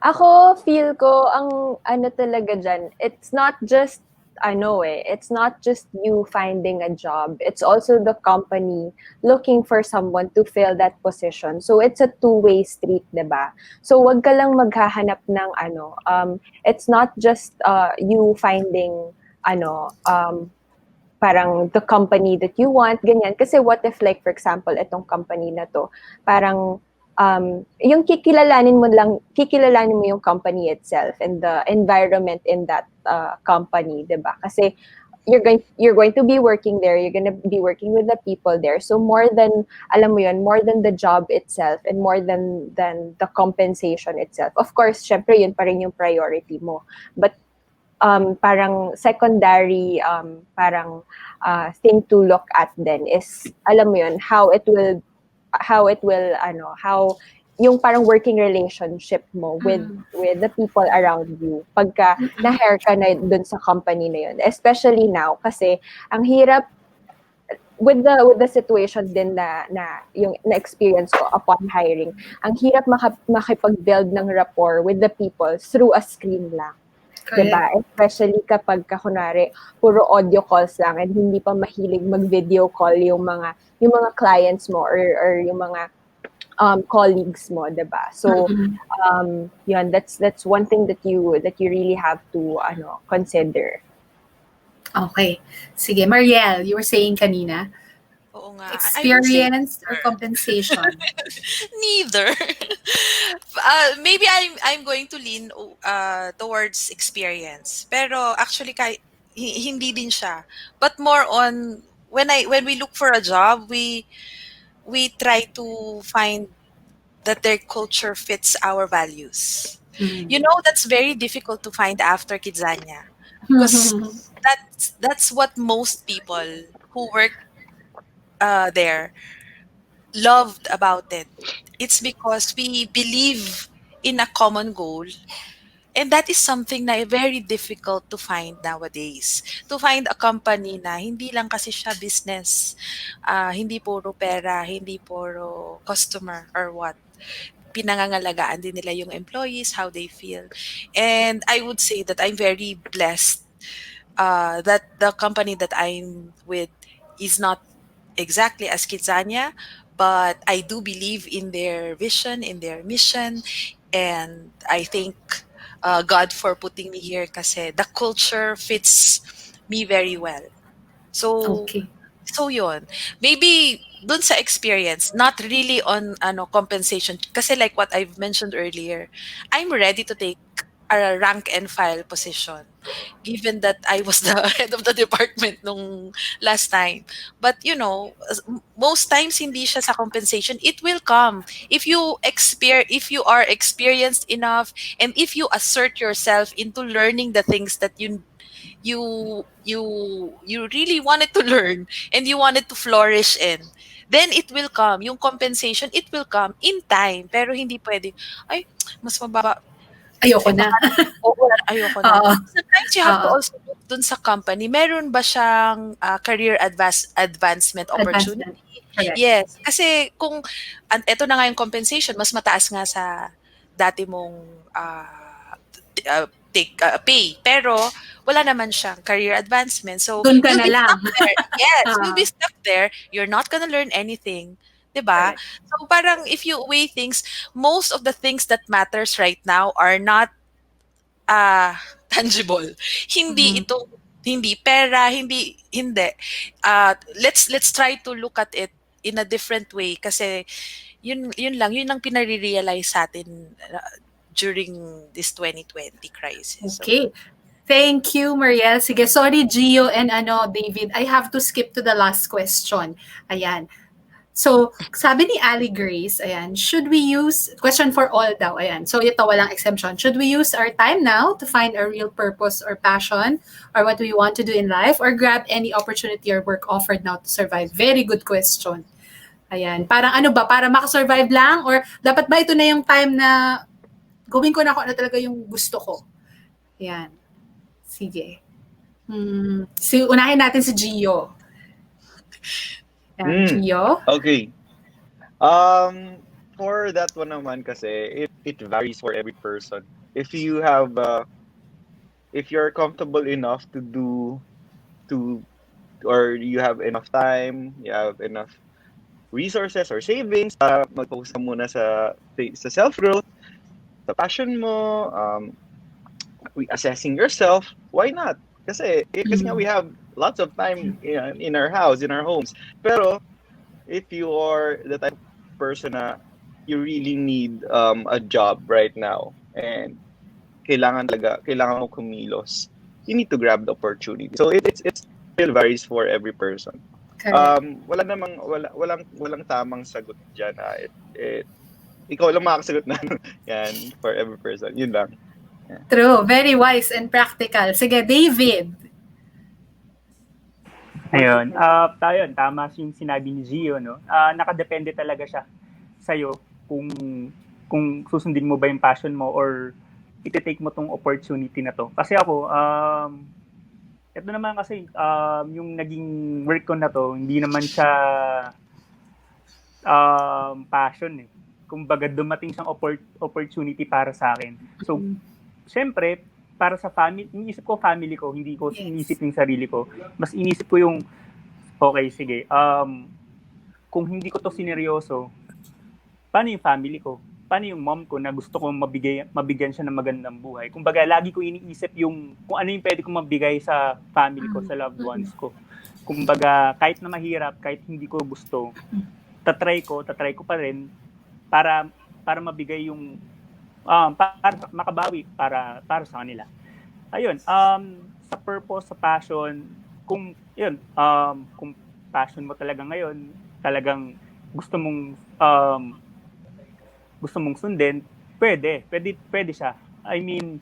Ako, feel ko, ang ano talaga dyan, it's not just it's not just you finding a job. It's also the company looking for someone to fill that position. So it's a two-way street, 'di ba? So wag ka lang maghahanap ng it's not just you finding parang the company that you want, ganyan. Kasi what if like, for example, itong company na to, parang yung kikilalanin mo yung company itself and the environment in that company, 'di ba? Kasi you're going to be working there, you're going to be working with the people there. So more than alam mo yun, more than the job itself and more than the compensation itself. Of course, syempre yun pa rin yung priority mo. But parang secondary thing to look at then is alam mo yun, how yung parang working relationship mo with the people around you pagka na-hire ka na dun sa company na yun, especially now kasi ang hirap with the situation din na yung na-experience ko upon hiring, ang hirap makipag-build ng rapport with the people through a screen lang. Diba? Especially kapag kunwari puro audio calls lang and hindi pa mahilig mag-video call yung mga clients mo or yung mga colleagues mo, diba? So yun, that's one thing that you really have to consider. Okay. Sige, Mariel, you were saying kanina. Oo nga. Experience or compensation? Neither. Maybe I'm going to lean towards experience. Pero actually hindi din siya. But more on when we look for a job, we try to find that their culture fits our values. You know, that's very difficult to find after Kidzania. Because that's what most people who work there loved about it. It's because we believe in a common goal. And that is something na very difficult to find nowadays. To find a company na hindi lang kasi siya business, hindi puro pera, hindi puro customer or what. Pinangangalagaan din nila yung employees, how they feel. And I would say that I'm very blessed that the company that I'm with is not exactly as Kitsania, but I do believe in their vision, in their mission, and I thank God for putting me here kasi the culture fits me very well. So, Okay. so yun. Maybe dun sa experience, not really on compensation. Kasi like what I've mentioned earlier, I'm ready to take a rank and file position given that I was the head of the department nung last time. But you know, most times hindi siya sa compensation. It will come if you are experienced enough and if you assert yourself into learning the things that you really wanted to learn and you wanted to flourish in, then it will come. Yung compensation, it will come in time. Pero hindi pwede, ay, mas mababa. Ayoko na. Ayoko na. Sometimes you have to also look dun sa company. Meron ba siyang career advancement opportunity? Correct. Yes. Kasi kung, eto na nga yung compensation, mas mataas nga sa dati mong take pay. Pero wala naman siyang career advancement. So, Doon ka you'll na be lang. stuck there. Yes, you'll Ah, be stuck there. You're not gonna learn anything. 'Di ba? correct. So, parang if you weigh things, most of the things that matters right now are not tangible. Hindi Mhm. ito, hindi pera, hindi. Let's try to look at it in a different way kasi yun lang pinare-realize sa atin during this 2020 crisis. So, Okay. Thank you, Mariel. Sige, sorry, Gio and David. I have to skip to the last question. Ayan. So, sabi ni Ali Grace, ayan, should we use, question for all daw, ayan. So, ito walang exemption. Should we use our time now to find a real purpose or passion or what we want to do in life or grab any opportunity or work offered now to survive? Very good question. Ayan. Parang ano ba, para makasurvive lang or dapat ba ito na yung time na gawin ko na kung ano talaga yung gusto ko? Ayan. Sige. Unahin natin si Gio. Ayan, Gio. Okay. For that one naman kasi, it varies for every person. If you have, if you're comfortable enough to, or you have enough time, you have enough resources or savings, mag-focus ka muna sa self-growth, sa passion mo, assessing yourself, why not? Kasi nga we have lots of time in our house, in our homes. Pero if you are the type of person na you really need a job right now and kailangan mo kumilos, you need to grab the opportunity. So it still varies for every person. Correct. Walang tamang sagot diyan. Ikaw lang makakasagot na yan for every person. Yun lang. Yeah. True. Very wise and practical. Sige, David. Ayun. Tama yung sinabi ni Gio, no? Nakadepende talaga siya sa'yo kung susundin mo ba yung passion mo or iti-take mo tong opportunity na to. Kasi ako, ito naman kasi yung naging work ko na to, hindi naman siya passion eh. Kumbaga dumating siyang opportunity para sa akin. So, syempre, para sa family, iniisip ko family ko, hindi ko iniisip yung sarili ko. Mas iniisip ko yung, okay, sige, kung hindi ko to sineryoso, paano yung family ko? Paano yung mom ko na gusto kong mabigyan siya ng magandang buhay? Kumbaga, lagi ko iniisip yung kung ano yung pwede kong mabigay sa family ko, sa loved ones ko. Kumbaga, kahit na mahirap, kahit hindi ko gusto, tatry ko pa rin para mabigay yung para makabawi para sa kanila. Ayun, sa purpose, sa passion, kung passion mo talaga ngayon, talagang gusto mong sundin, pwede siya. I mean,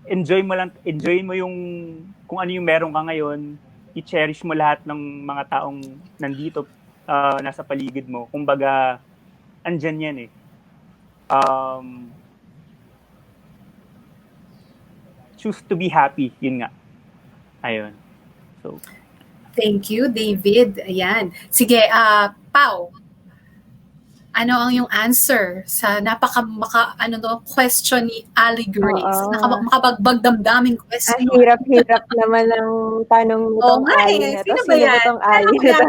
enjoy mo yung kung ano yung meron ka ngayon, i-cherish mo lahat ng mga taong nandito, nasa paligid mo. Kumbaga, andyan yan eh. Choose to be happy, yun nga. Ayun. So, thank you, David. Ayan. Sige, Pau. Ano ang yung answer sa question ni Ali Grace? Makabagbag damdaming question. Hirap-hirap naman ang tanong nitong Ali na to. Sino ba tong Ali na to?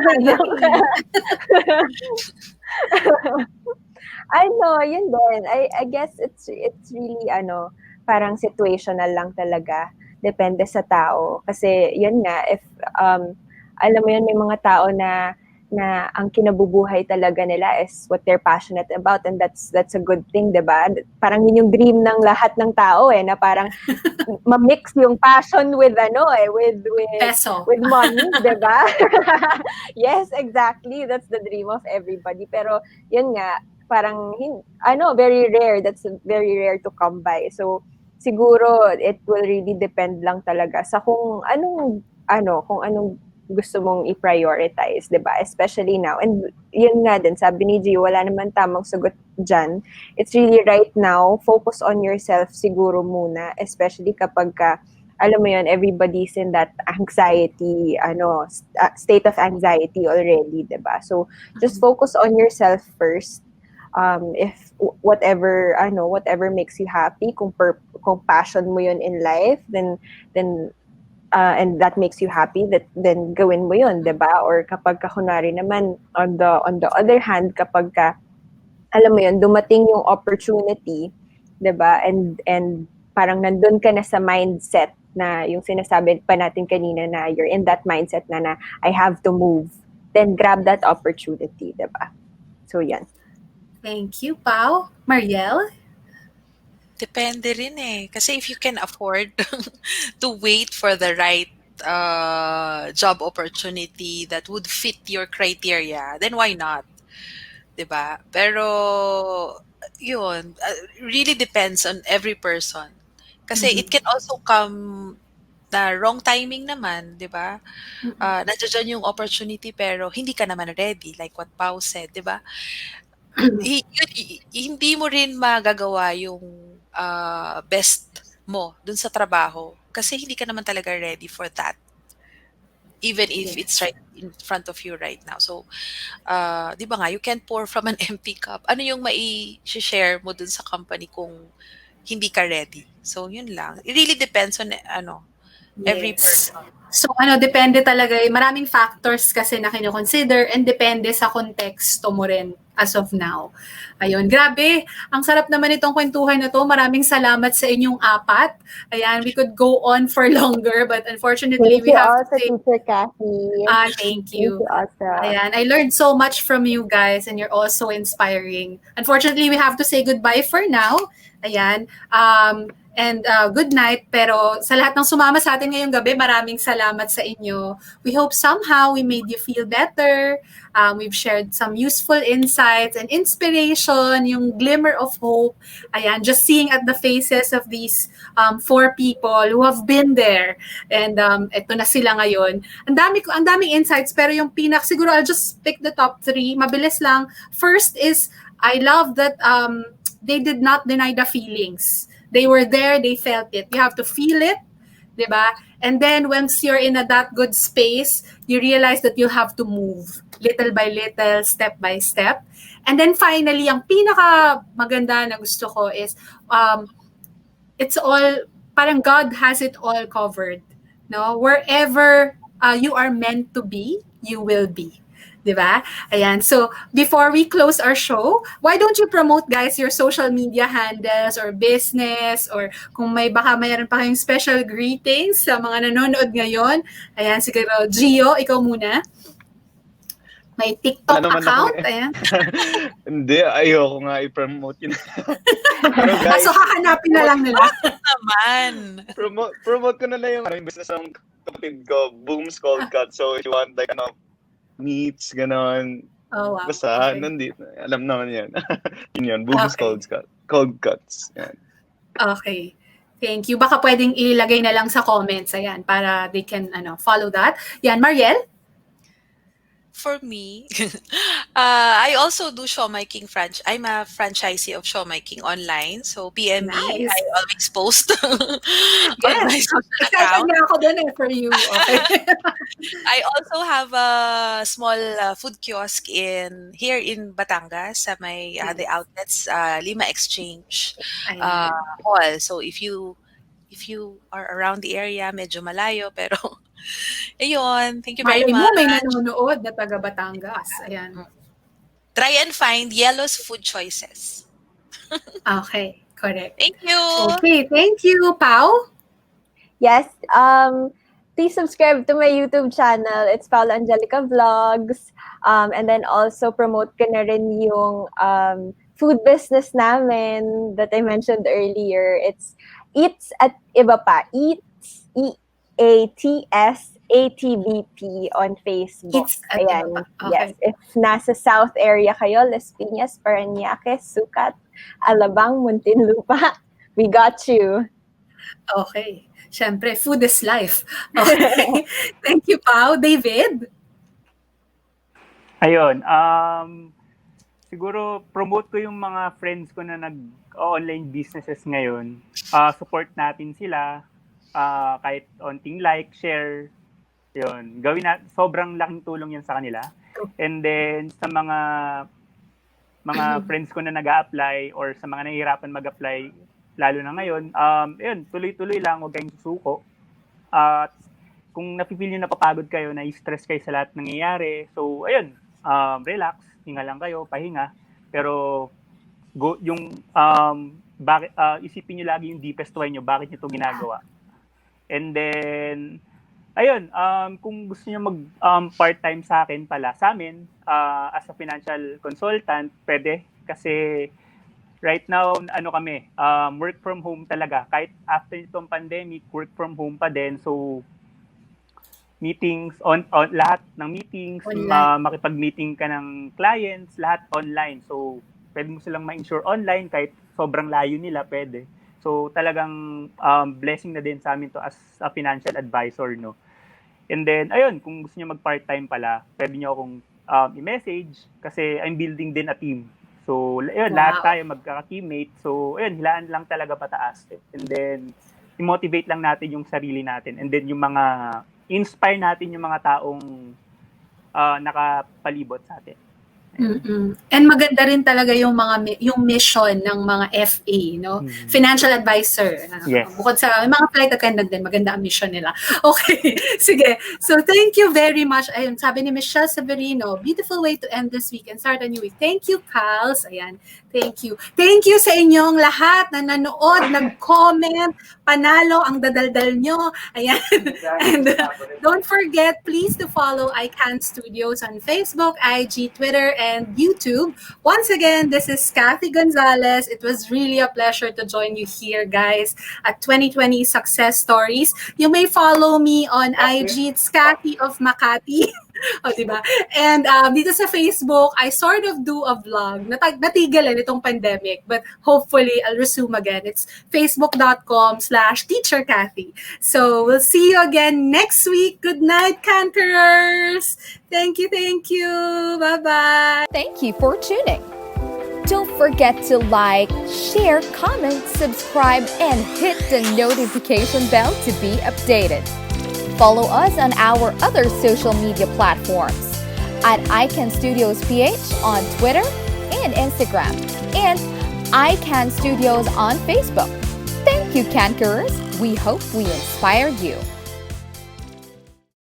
Yun din. I guess it's really parang situational lang talaga. Depende sa tao. Kasi yun nga, if alam mo yun, may mga tao na ang kinabubuhay talaga nila is what they're passionate about, and that's a good thing, 'di ba? Parang yun yung dream ng lahat ng tao na parang ma-mix yung passion with peso, with money, 'di ba? Yes, exactly. That's the dream of everybody. Pero yun nga, parang very rare. That's very rare to come by. So siguro it will really depend lang talaga sa kung anong gusto mong i-prioritize, 'di ba? Especially now. And yun nga din, sabi ni Gio, wala naman tamang sagot dyan. It's really right now, focus on yourself siguro muna, especially kapag alam mo yun, everybody's in that anxiety, state of anxiety already, 'di ba? So just focus on yourself first. if whatever makes you happy, kung passion mo yun in life, then and that makes you happy, then gawin mo yun, 'di ba? Or kapag kunwari naman, on the other hand, kapag alam mo yun, dumating yung opportunity, 'di ba? And parang nandun ka na sa mindset na yung sinasabi pa natin kanina na you're in that mindset na I have to move, then grab that opportunity, 'di ba? So yan. Thank you, Pau. Mariel? Depende rin eh. Kasi if you can afford to wait for the right job opportunity that would fit your criteria, then why not? 'Di ba? Pero yun, really depends on every person. Kasi it can also come na wrong timing naman, 'di ba? Nandiyan yung opportunity pero hindi ka naman ready like what Pau said, 'di ba? Hindi mo rin magagawa yung best mo dun sa trabaho kasi hindi ka naman talaga ready for that even if it's right in front of you right now. So, di ba nga, you can't pour from an empty cup. Ano yung mai-share mo dun sa company kung hindi ka ready? So, yun lang. It really depends on every person. So, depende talaga. Maraming factors kasi na kino-consider and depende sa konteksto mo rin as of now. Ayun, grabe. Ang sarap naman itong kwentuhan na to. Maraming salamat sa inyong apat. Ayan, we could go on for longer but unfortunately, we have to say... Teacher Cathy. Thank you. Thank you also. Ayan, I learned so much from you guys and you're all so inspiring. Unfortunately, we have to say goodbye for now. Ayan. And good night. Pero sa lahat ng sumama sa atin ngayong gabi, maraming salamat sa inyo. We hope somehow we made you feel better. We've shared some useful insights and inspiration, yung glimmer of hope. Ayan, just seeing at the faces of these 4 people who have been there. And eto na sila ngayon. Ang daming insights, pero yung siguro I'll just pick the top 3. Mabilis lang. First is, I love that they did not deny the feelings. They were there, they felt it. You have to feel it, diba? And then once you're in that good space, you realize that you have to move little by little, step by step. And then finally, ang pinaka maganda na gusto ko is it's all, parang God has it all covered. No? Wherever you are meant to be, you will be. Diba? Ayan. So, before we close our show, why don't you promote, guys, your social media handles or business or kung baka mayroon pa kayong special greetings sa mga nanonood ngayon. Ayan, siguro, Gio, ikaw muna. May TikTok account? Ayan. Hindi, ayoko nga i-promote yun. Pero guys, so, hahanapin na lang nila. Naman. Promote ko na lang yung business ng kapatid ko, Boom's Cold Cut. So, if you want like meats, ganon. Oh, wow. Basta, nandito. Alam naman yan. Yun, Boom's Cold Cuts. Yan. Okay. Thank you. Baka pwedeng ilagay na lang sa comments, ayan, para they can follow that. Yan, Mariel? For me, I also do showmaking I'm a franchisee of showmaking online. So PM me. I always post on my social account. Excited na ako dun for you. Okay. I also have a small food kiosk here in Batangas sa may the outlets Lima Exchange Hall. So if you are around the area, medyo malayo pero ayun, thank you very much. May nanonood na taga Batangas. Ayan. Try and find Yellow's Food Choices. Okay, correct. Thank you. Okay, thank you, Pau. Yes, please subscribe to my YouTube channel. It's Paula Angelica Vlogs. And then also promote ko na rin yung food business namin that I mentioned earlier. It's Eats at Iba Pa. Eats, EATSATBP on Facebook. Ayan. Okay. Yes, if nasa South area kayo, Las Piñas, Parañaque, Sucat, Alabang, Muntinlupa, we got you. Okay. Siyempre, food is life. Okay. Thank you, Pau. David? Ayun. Siguro, promote ko yung mga friends ko na nag-online businesses ngayon. Support natin sila. Kahit onting like, share, yun. Gawin sobrang laking tulong yan sa kanila. And then, sa mga mga friends ko na nag-a-apply or sa mga nahihirapan mag-apply, lalo na ngayon, yun, tuloy-tuloy lang, huwag kayong susuko. At kung napipil nyo napapagod kayo, na-stress kayo sa lahat nangyayari, so ayun, relax, hinga lang kayo, pahinga. Pero isipin nyo lagi yung deepest why nyo, bakit nyo ito ginagawa. And then, ayun, kung gusto niyo mag part-time sa akin pala, sa amin, as a financial consultant, pwede. Kasi right now, kami, work from home talaga. Kahit after itong pandemic, work from home pa din. So, meetings, lahat ng meetings, makipag-meeting ka ng clients, lahat online. So, pwede mo silang ma-insure online kahit sobrang layo nila, pwede. So, talagang blessing na din sa amin to as a financial advisor, no? And then, ayun, kung gusto niyo mag-part-time pala, pwede niyo akong i-message kasi I'm building din a team. So, ayun, lahat tayo magkaka-teammate. So, ayun, hilaan lang talaga pataas. And then, i-motivate lang natin yung sarili natin. And then, yung inspire natin yung mga taong nakapalibot sa atin. And maganda rin talaga yung mission ng mga FA, no? Financial advisor. Yes. Bukod sa mga flight attendant din, maganda ang mission nila. Okay, sige. So thank you very much. Ayun, sabi ni Michelle Severino, beautiful way to end this week and start a new week. Thank you, Pals. Ayan, thank you. Thank you sa inyong lahat na nanood, nag-comment, panalo ang dadaldal nyo. Ayan. And don't forget, please to follow ICAN Studios on Facebook, IG, Twitter, and YouTube. Once again, this is Cathy Gonazales. It was really a pleasure to join you here, guys, at 2020 Success Stories. You may follow me on IG. It's Cathy of Makati. O, diba? And dito sa Facebook, I sort of do a vlog. Natigalan itong pandemic, but hopefully I'll resume again. It's facebook.com/teachercathy. So we'll see you again next week. Good night, CANquerors. Thank you. Bye-bye. Thank you for tuning. Don't forget to like, share, comment, subscribe, and hit the notification bell to be updated. Follow us on our other social media platforms at ICAN Studios PH on Twitter and Instagram, and ICAN Studios on Facebook. Thank you, CANquerors. We hope we inspire you.